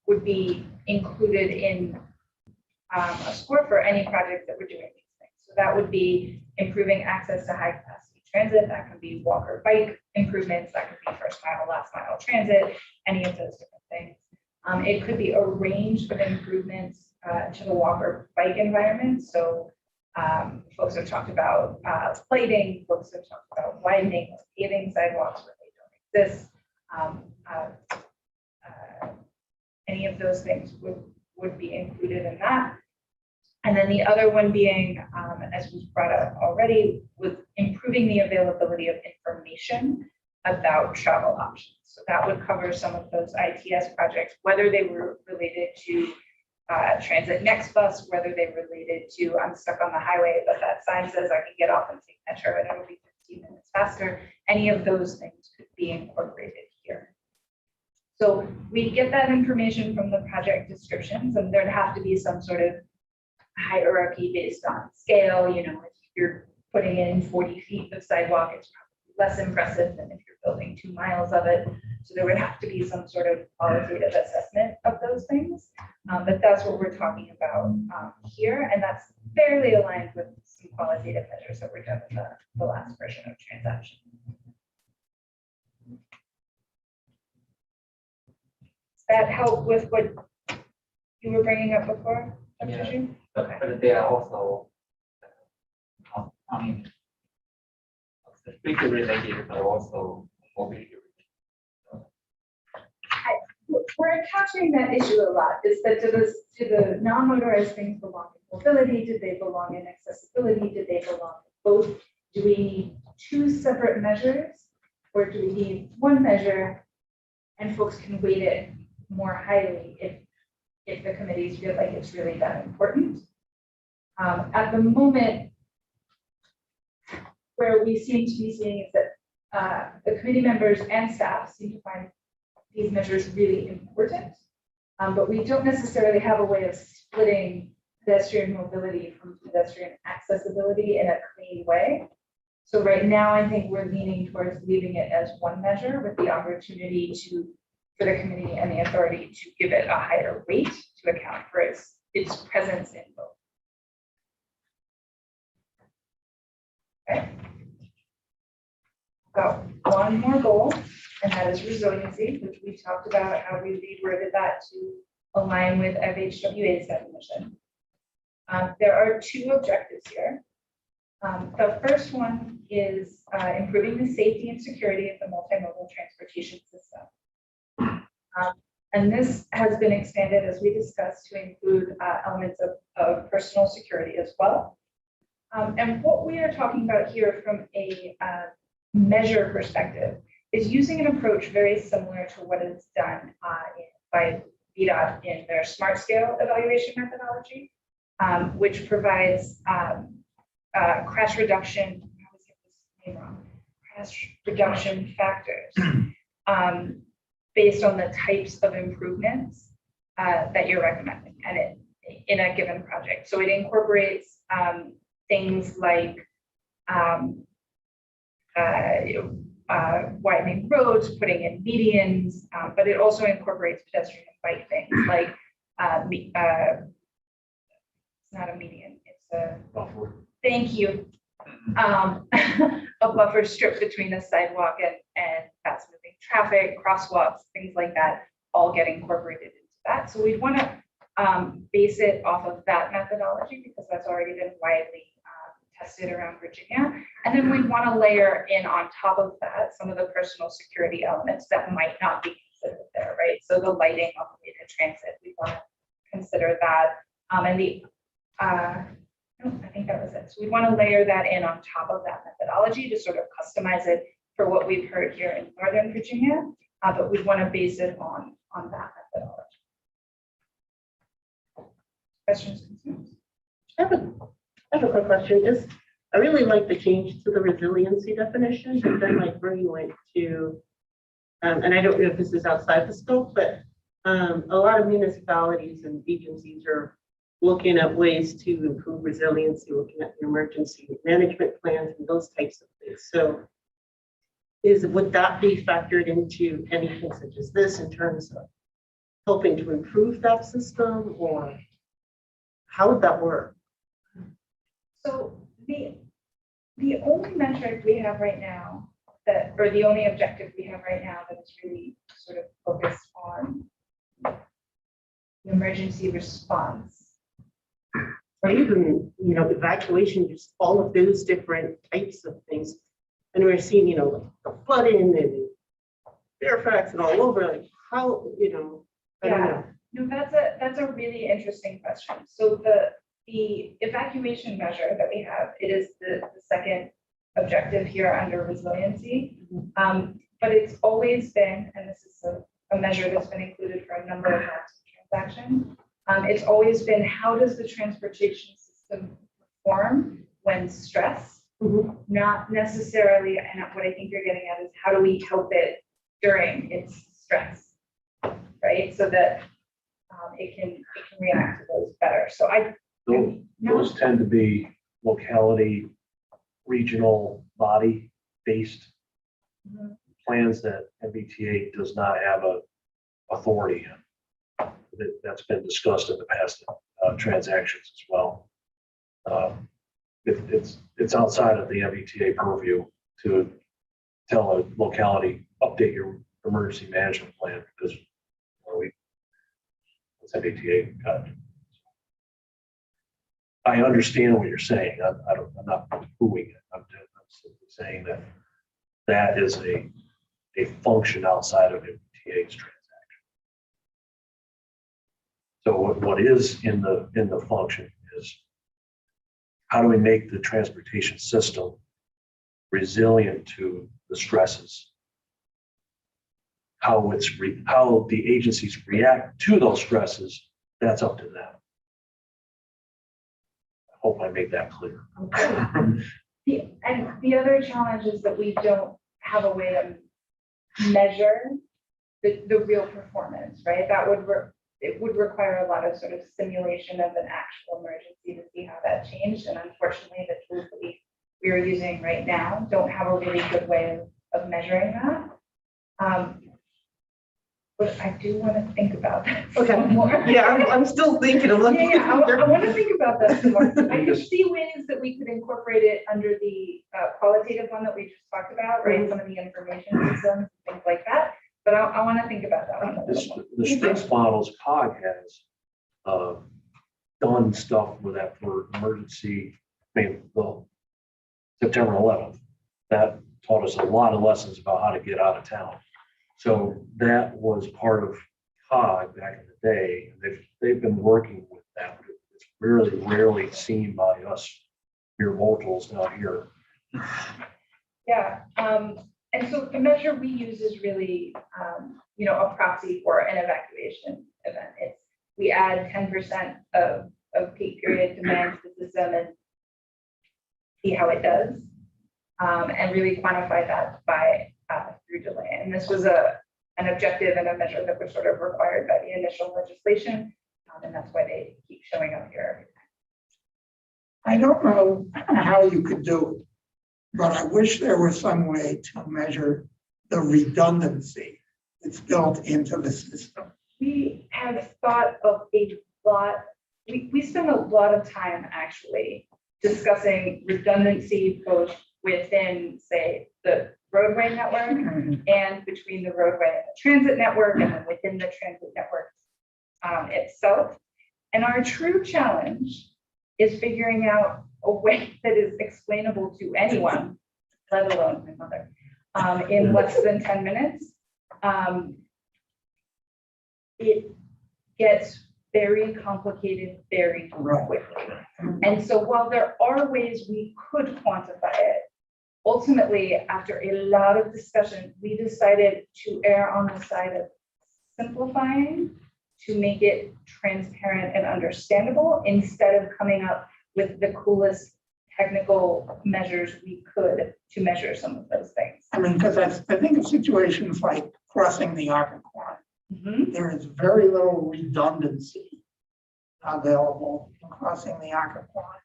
would be included in a score for any project that we're doing these things. So that would be improving access to high capacity transit. That can be walk or bike improvements. That could be first mile, last mile transit, any of those different things. It could be a range of improvements to the walk or bike environment. So folks have talked about lighting, folks have talked about widening, paving sidewalks where they don't exist. Any of those things would be included in that. And then the other one being, as was brought up already, with improving the availability of information about travel options. So that would cover some of those ITS projects, whether they were related to Transit Next Bus, whether they related to I'm stuck on the highway, but that sign says I can get off and take Metro and it'll be 15 minutes faster. Any of those things could be incorporated here. So we get that information from the project descriptions, and there'd have to be some sort of hierarchy based on scale. If you're putting in 40 feet of sidewalk, it's probably less impressive than if you're building 2 miles of it. So there would have to be some sort of qualitative assessment of those things. But that's what we're talking about here. And that's fairly aligned with some qualitative measures that were done in the last version of transaction. Does that help with what you were bringing up before? Yeah. Okay. But they are also, strictly related, but also mobility. We're encountering that issue a lot, is that do the non-motorized things belong in mobility? Did they belong in accessibility? Did they belong in both? Do we need 2 separate measures, or do we need 1 measure and folks can weight it more highly if the committees feel like it's really that important? At the moment, where we seem to be seeing is that the committee members and staff seem to find these measures really important, but we don't necessarily have a way of splitting pedestrian mobility from pedestrian accessibility in a clean way. So right now, I think we're leaning towards leaving it as 1 measure with the opportunity for the committee and the authority to give it a higher weight to account for its presence in both. Okay. got one more goal, and that is resiliency, which we talked about how we reworded that to align with FHWA's definition. There are two objectives here. The first one is improving the safety and security of the multimodal transportation system. And this has been expanded, as we discussed, to include elements of personal security as well. And what we are talking about here from a measure perspective is using an approach very similar to what is done by VDOT in their smart scale evaluation methodology, which provides crash reduction, I always get this name wrong, crash reduction factors based on the types of improvements that you're recommending and in a given project. So it incorporates things like widening roads, putting in medians, but it also incorporates pedestrian and bike things like it's not a median, it's a Buffer. thank you. A buffer strip between the sidewalk and fast moving traffic, crosswalks, things like that, all get incorporated into that. So we'd want to base it off of that methodology because that's already been widely tested around Virginia. And then we want to layer in on top of that some of the personal security elements that might not be considered there, right? So the lighting on the way to transit, we want to consider that. And the no, I think that was it. So we want to layer that in on top of that methodology to sort of customize it for what we've heard here in Northern Virginia, but we want to base it on that methodology. Questions, concerns? I have a quick question. I really like the change to the resiliency definition, but then like where you went to, and I don't know if this is outside the scope, but a lot of municipalities and agencies are looking at ways to improve resiliency, looking at the emergency management plans and those types of things. So would that be factored into anything such as this in terms of helping to improve that system, or how would that work? So the only metric we have right now that, or the only objective we have right now that is really sort of focused on the emergency response. Or even, evacuation, just all of those different types of things. And we're seeing, like the flooding and Fairfax and all over, like how, I don't know. No, that's a really interesting question. So the evacuation measure that we have, it is the second objective here under resiliency. But it's always been, and this is a measure that's been included for a number of transactions. It's always been, how does the transportation system perform when stressed? Not necessarily, and what I think you're getting at is how do we help it during its stress, right? So that it can react to those better. So Those tend to be locality, regional body based plans that NVTA does not have a authority in. That's been discussed in the past transactions as well. It's outside of the NVTA purview to tell a locality, update your emergency management plan because it's NVTA. I understand what you're saying. I'm not pooing it. I'm simply saying that is a function outside of NVTA's transaction. So what is in the function is how do we make the transportation system resilient to the stresses? How the agencies react to those stresses, that's up to them. I hope I made that clear. The other challenge is that we don't have a way to measure the real performance, right? It would require a lot of sort of simulation of an actual emergency to see how that changed. And unfortunately, the tools that we are using right now don't have a really good way of measuring that. But I do want to think about that Okay. some more. Yeah, I'm still thinking of Yeah, looking. yeah, I want to think about that some more. I can Yes. see ways that we could incorporate it under the qualitative one that we just talked about, right? Some of the information systems, things like that. But I want to think about that one. a little more. The stress models COG has done stuff with that for emergency, the September 11th. That taught us a lot of lessons about how to get out of town. So that was part of COG back in the day. They've been working with that. But it's really rarely seen by us here locals out here. Yeah, and so the measure we use is really, a proxy for an evacuation event. We add 10% of peak period demand to the system and see how it does, and really quantify that by through delay. And this was an objective and a measure that was sort of required by the initial legislation, and that's why they keep showing up here. I don't know how you could do it, but I wish there was some way to measure the redundancy that's built into the system. We have thought of a lot, we spend a lot of time actually discussing redundancy both within, say, the roadway network and between the roadway and the transit network, and then within the transit network itself. And our true challenge is figuring out a way that is explainable to anyone, let alone my mother, in less than 10 minutes. It gets very complicated very quickly. And so while there are ways we could quantify it, ultimately, after a lot of discussion, we decided to err on the side of simplifying to make it transparent and understandable instead of coming up with the coolest technical measures we could to measure some of those things. I mean, because I think of situations like crossing the Occoquan. There is very little redundancy available in crossing the Occoquan.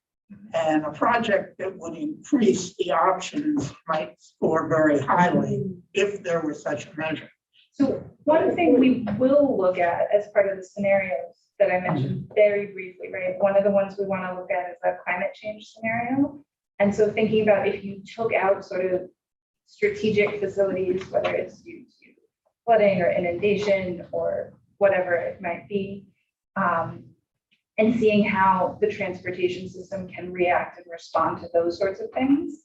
And a project that would increase the options might score very highly if there were such a measure. So one thing we will look at as part of the scenarios that I mentioned very briefly, right? One of the ones we want to look at is a climate change scenario. And so thinking about if you took out sort of strategic facilities, whether it's due to flooding or inundation or whatever it might be, and seeing how the transportation system can react and respond to those sorts of things,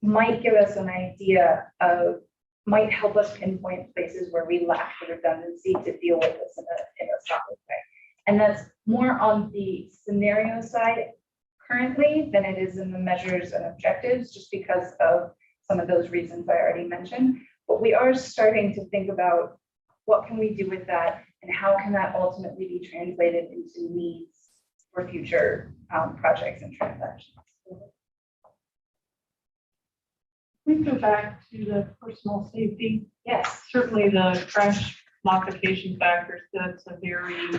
might give us an idea of, might help us pinpoint places where we lack the redundancy to deal with this in a solid way. And that's more on the scenario side currently than it is in the measures and objectives, just because of some of those reasons I already mentioned. But we are starting to think about what can we do with that and how can that ultimately be translated into needs for future projects and transactions. We go back to the personal safety. Yes. Certainly the crash modification factors, that's a very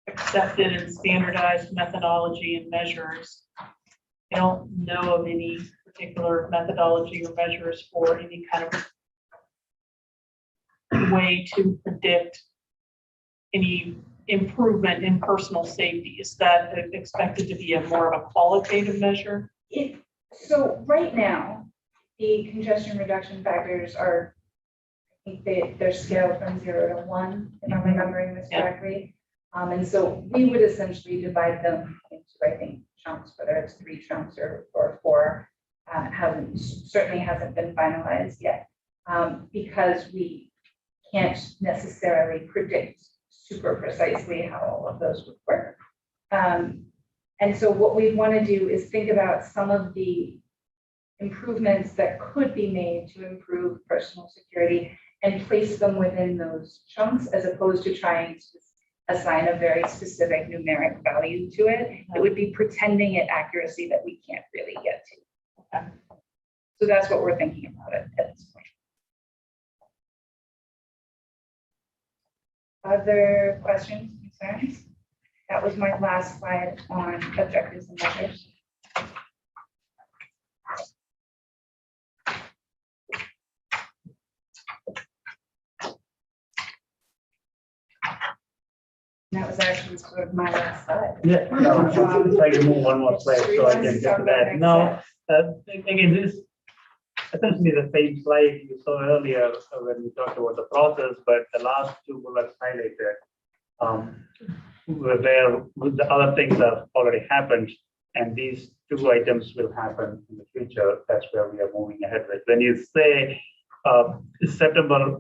accepted and standardized methodology and measures. I don't know of any particular methodology or measures for any kind of way to predict any improvement in personal safety. Is that expected to be a more of a qualitative measure? So right now, the congestion reduction factors are, I think they're scaled from 0 to 1, if I'm remembering this correctly. And so we would essentially divide them into, I think, chunks, whether it's 3 chunks or 4. Certainly hasn't been finalized yet, because we can't necessarily predict super precisely how all of those would work. And so what we want to do is think about some of the improvements that could be made to improve personal security and place them within those chunks, as opposed to trying to assign a very specific numeric value to it. It would be pretending at accuracy that we can't really get to. Okay. So that's what we're thinking about it at this point. Other questions, concerns? That was my last slide on objectives and measures. That was actually sort of my last slide. Yeah, no, I'll try to move one more slide so I can get to that. Now, again, this essentially the same slide you saw earlier when we talked about the process, but the last two bullets highlighted. Where the other things have already happened, and these two items will happen in the future. That's where we are moving ahead with. When you say September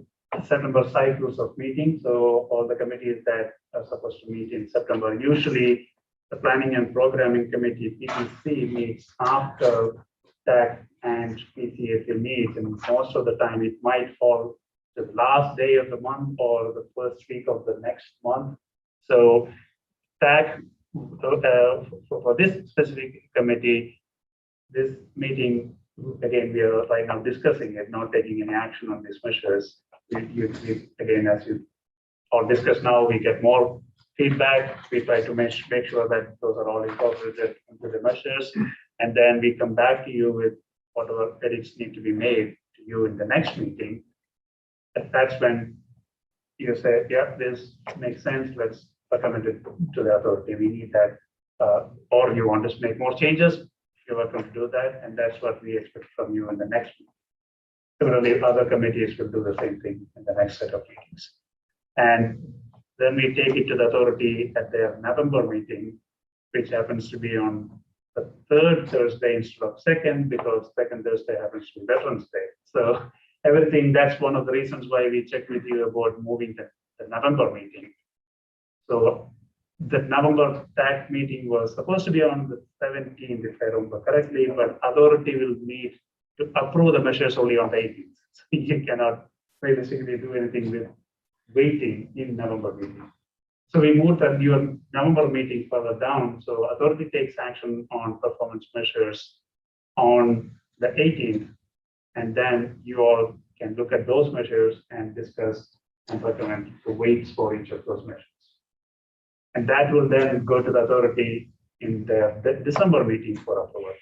cycles of meetings, so all the committees that are supposed to meet in September, usually the Planning and Programming Committee, PCAC, meets after TAC and PCAC meets, and most of the time it might fall the last day of the month or the first week of the next month. So TAC, for this specific committee, this meeting, again, we are right now discussing it, not taking any action on these measures. Again, as you all discuss now, we get more feedback. We try to make sure that those are all incorporated into the measures. And then we come back to you with whatever edits need to be made to you in the next meeting. And that's when you say, yeah, this makes sense. Let's recommend it to the authority. We need that, or you want us to make more changes, you're welcome to do that. And that's what we expect from you in the next meeting. Similarly, other committees will do the same thing in the next set of meetings. And then we take it to the authority at their November meeting, which happens to be on the third Thursday instead of second, because second Thursday happens to be Veterans Day. So everything, that's one of the reasons why we checked with you about moving the November meeting. So the November TAC meeting was supposed to be on the 17th, if I remember correctly, but authority will need to approve the measures only on the 18th. So you cannot realistically do anything with waiting in November meeting. So we moved your November meeting further down. So authority takes action on performance measures on the 18th. And then you all can look at those measures and discuss and recommend the weights for each of those measures. And that will then go to the authority in the December meeting for approval.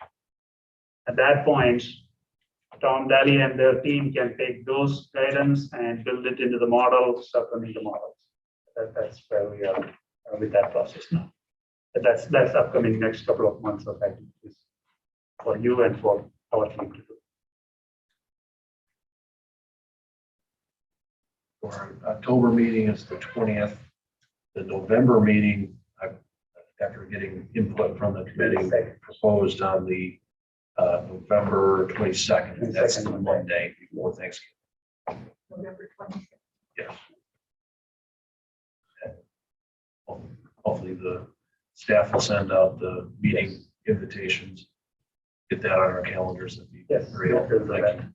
At that point, Tom Daly and their team can take those guidance and build it into the model, start running the models. That's where we are with that process now. But that's upcoming next couple of months of activities for you and for our team to do. Our October meeting is the 20th. The November meeting, after getting input from the committee, proposed on the November 22nd. That's the Monday before Thanksgiving. November 26th. Yes. Hopefully the staff will send out the meeting invitations. Get that on our calendars. That'd be Yes, very helpful. Thank you.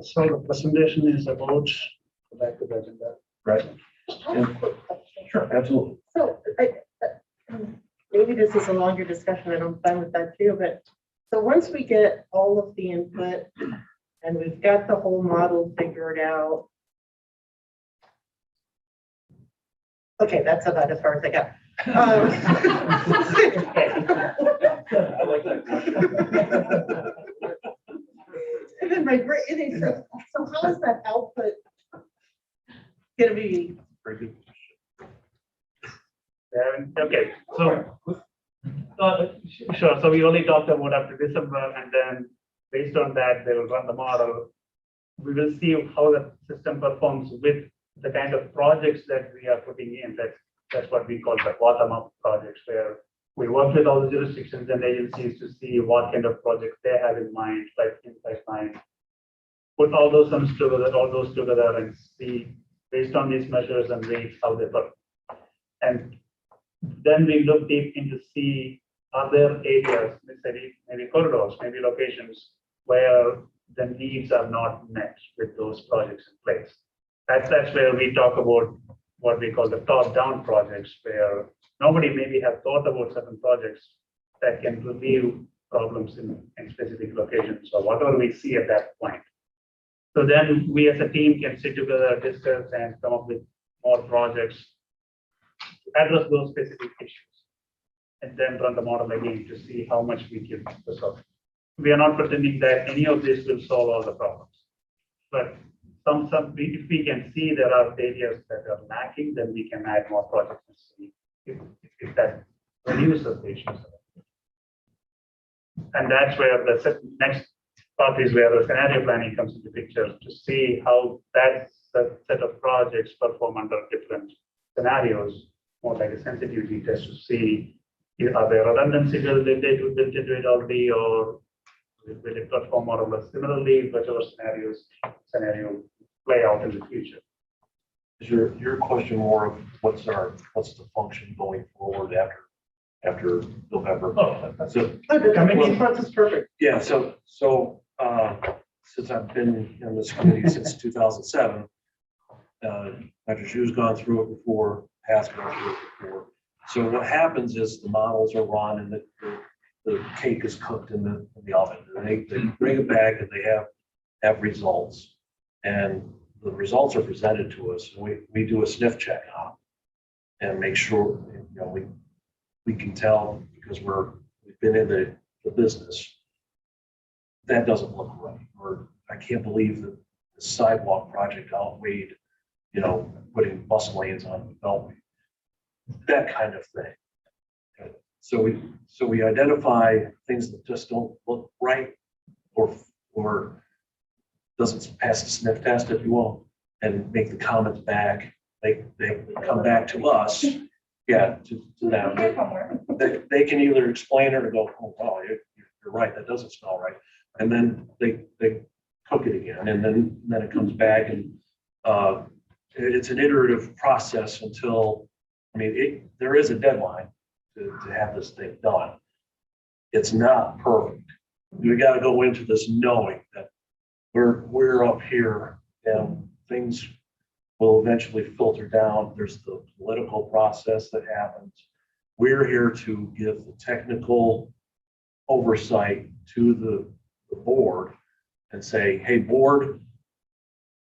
So the presentation is about, go back to the agenda. Right. I have a quick question. Sure, absolutely. So maybe this is a longer discussion, and I'm fine with that too, but so once we get all of the input and we've got the whole model figured out. Okay, that's about as far as I got. I like that. And then my brain, so how is that output gonna be? Very good. Okay, so sure. So we only talked about up to December, and then based on that, they will run the model. We will see how the system performs with the kind of projects that we are putting in. That's what we call the bottom-up projects, where we work with all the jurisdictions and agencies to see what kind of projects they have in mind, like in pipeline. Put all those together, and see based on these measures and rates how they perform. And then we look deep into see other areas, maybe corridors, maybe locations where the needs are not met with those projects in place. That's where we talk about what we call the top-down projects, where nobody maybe have thought about certain projects that can relieve problems in specific locations or whatever we see at that point. So then we as a team can sit together, discuss, and come up with more projects to address those specific issues, and then run the model again to see how much we can resolve. We are not pretending that any of this will solve all the problems, but if we can see there are areas that are lacking, then we can add more projects and see if that reduces the issues. And that's where the next part is where the scenario planning comes into picture to see how that set of projects perform under different scenarios, more like a sensitivity test to see are there redundancy built into it already, or will it perform more or less similarly, whichever scenario play out in the future. Is your question more of what's the function going forward after November? Oh, So, The committee response is perfect. yeah, so since I've been in this committee since 2007, Dr. Shu's gone through it before, Pat's gone through it before. So what happens is the models are run and the cake is cooked in the oven. And they bring it back and they have results. And the results are presented to us. And we do a sniff check on them and make sure, we can tell because we've been in the business. That doesn't look right. Or I can't believe that the sidewalk project outweighed, putting bus lanes on the beltway. That kind of thing. So we identify things that just don't look right or doesn't pass the sniff test, if you will, and make the comments back. They come back to us, to them. They can either explain it or go, oh, wow, you're right, that doesn't smell right. And then they cook it again, and then it comes back, and it's an iterative process until, there is a deadline to have this thing done. It's not perfect. We got to go into this knowing that we're up here and things will eventually filter down. There's the political process that happens. We're here to give the technical oversight to the board and say, hey, board,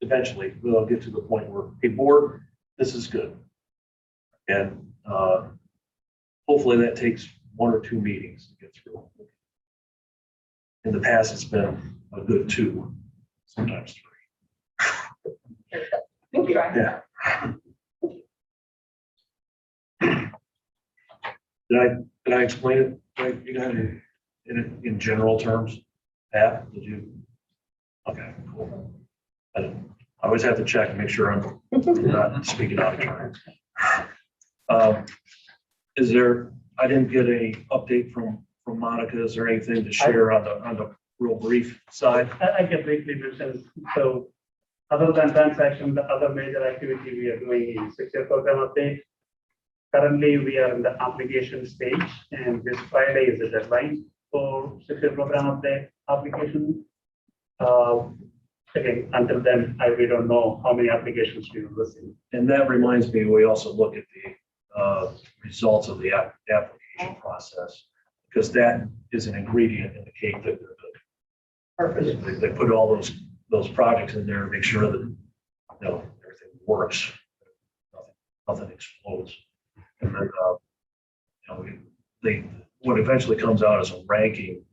eventually we'll get to the point where, hey, board, this is good. And hopefully that takes 1 or 2 meetings to get through. In the past, it's been a good 2, sometimes 3. Thank you. Yeah. Did I explain it? Right? You got it in general terms? Pat, did you? Okay, cool. I always have to check and make sure I'm not speaking out of turn. I didn't get a update from Monica. Is there anything to share on the real brief side? I can briefly mention, so other than transaction, the other major activity we are doing is 6-year program update. Currently, we are in the application stage, and this Friday is the deadline for 6-year program update application. Again, until then, we don't know how many applications we will receive. And that reminds me, we also look at the results of the application process, because that is an ingredient in the cake that they put all those projects in there to make sure that everything works, nothing explodes. And then what eventually comes out is a ranking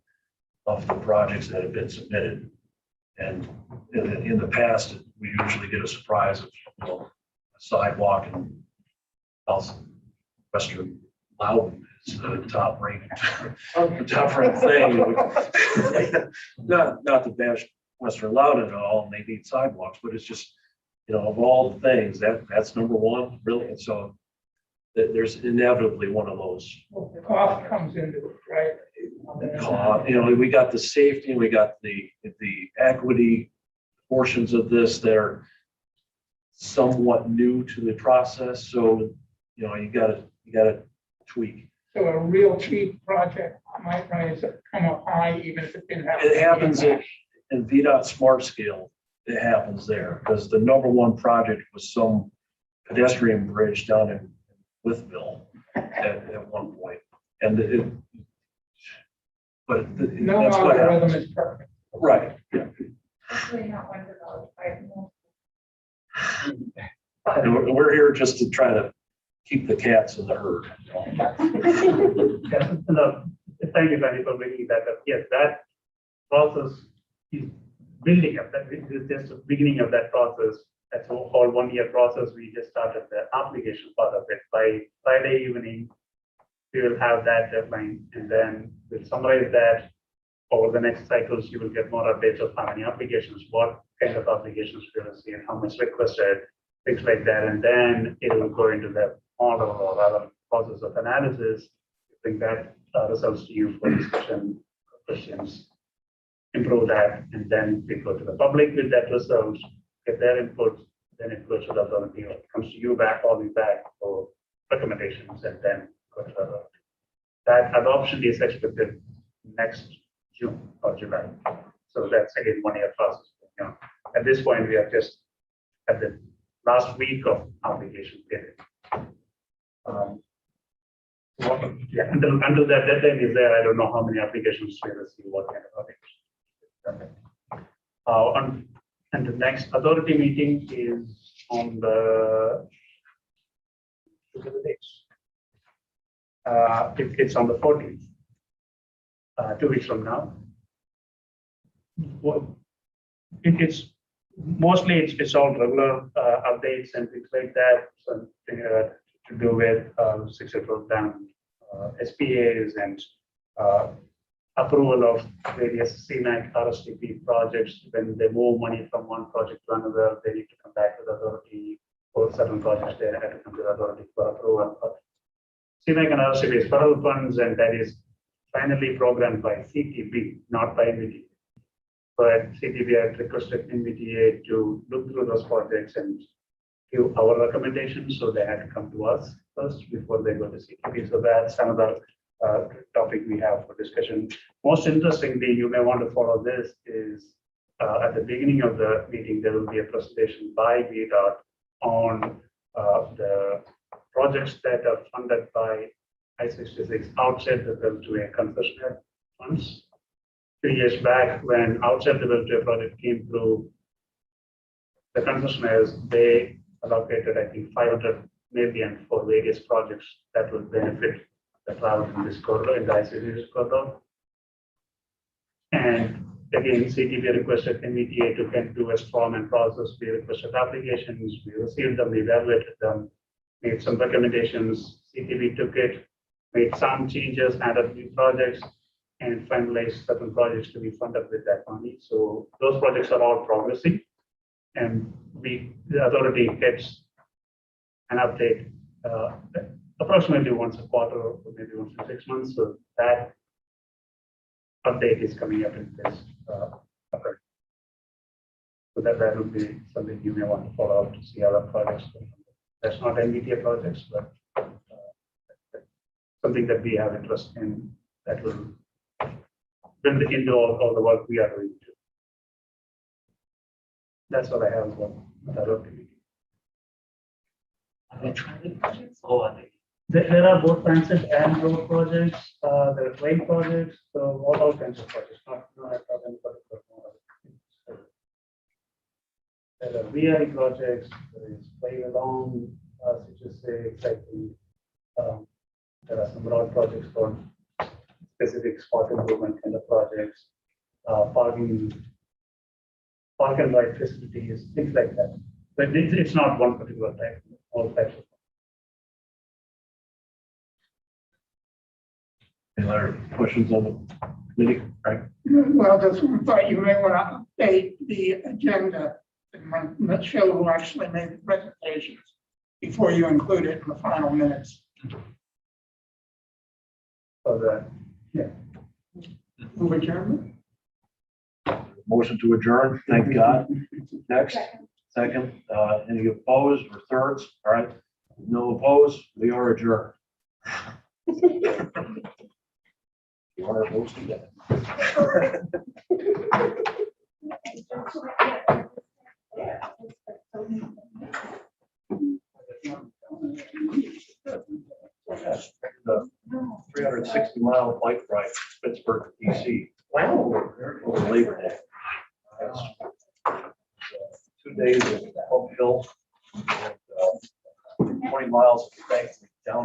of the projects that have been submitted. And in the past, we usually get a surprise of a sidewalk in Western Loudon is the top ranked, the top ranked thing. Not to bash Western Loudon at all, and they need sidewalks, but it's just, of all the things, that's number one, really. And so there's inevitably one of those. Well, the cost comes into it, right? We got the safety, we got the equity portions of this that are somewhat new to the process. So, you gotta tweak. So a real cheap project might come up high, even if it didn't have. It happens in VDOT Smart Scale. It happens there because the number one project was some pedestrian bridge down in Withville at one point, and No that's what algorithm happens. is perfect. Right. Yeah. Hopefully not one developed by And we're here just to try to keep the cats in the herd. Thank you, Danny, for bringing that up. Yes, that process is building up that, this is just the beginning of that process. That's a whole 1 year process. We just started the application part of it. By Friday evening, we will have that deadline, and then we'll summarize that. Over the next cycles, you will get more updates of how many applications, what kind of applications we will see, and how much requested, things like that. And then it will go into the model or other process of analysis, bring that results to you for discussion, questions, improve that, and then we go to the public with that result, get their input, then it goes to the authority, or it comes to you back, all the way back for recommendations, and then go to the authority. That adoption is expected next June or July. So that's again 1 year process. You know, at this point, we are just at the last week of application period. Until that deadline is there, I don't know how many applications we receive, what kind of applications. And the next authority meeting is on the it's on the 14th, 2 weeks from now. Well, it's mostly it's all regular updates and things like that. Something to do with successful done SPAs and approval of various CMAC RSTP projects. When they move money from one project to another, they need to come back to the authority. For certain projects, they have to come to the authority for approval. But CMAC and RSTP is federal funds, and that is finally programmed by CTB, not by NVTA. But CTB had requested NVTA to look through those projects and give our recommendations, so they had to come to us first before they go to CTB. So that's another topic we have for discussion. Most interestingly, you may want to follow this is at the beginning of the meeting, there will be a presentation by VDOT on the projects that are funded by I-66 outside the Beltway concessionaire funds. 2 years back, when outside the Beltway project came through, the concessionaires, they allocated, I think, 500 million for various projects that will benefit the travel in this corridor, in the I-66 corridor. And again, CTB requested NVTA to do a strong and process. We requested applications, we received them, we evaluated them, made some recommendations. CTB took it, made some changes, added new projects, and finalized certain projects to be funded with that money. So those projects are all progressing, and the authority gets an update approximately once a quarter or maybe once in 6 months. So that update is coming up in this. So that would be something you may want to follow up to see other projects. That's not NVTA projects, but something that we have interest in that will build into all the work we are doing. That's what I have for authority. Are they transit projects or are they? There are both transit and road projects. There are train projects, so all kinds of projects. Not any particular model. There are VI projects. There is play along, CHSA, cycling. There are some road projects for specific spot improvement kind of projects, park and ride facilities, things like that. But it's not one particular type. All types of. Any other questions on the committee? Right. Well, just thought you may want to update the agenda and show who actually made the presentations before you include it in the final minutes. So that, yeah. Move adjournment. Motion to adjourn. Thank God. Next. Second. Any opposed or thirds? All right. No opposed. We are adjourned. You are opposed to that. 360-mile bike ride, Pittsburgh, DC. Wow. Over Labor Day. That's 2 days of uphill, and 20 miles of bank.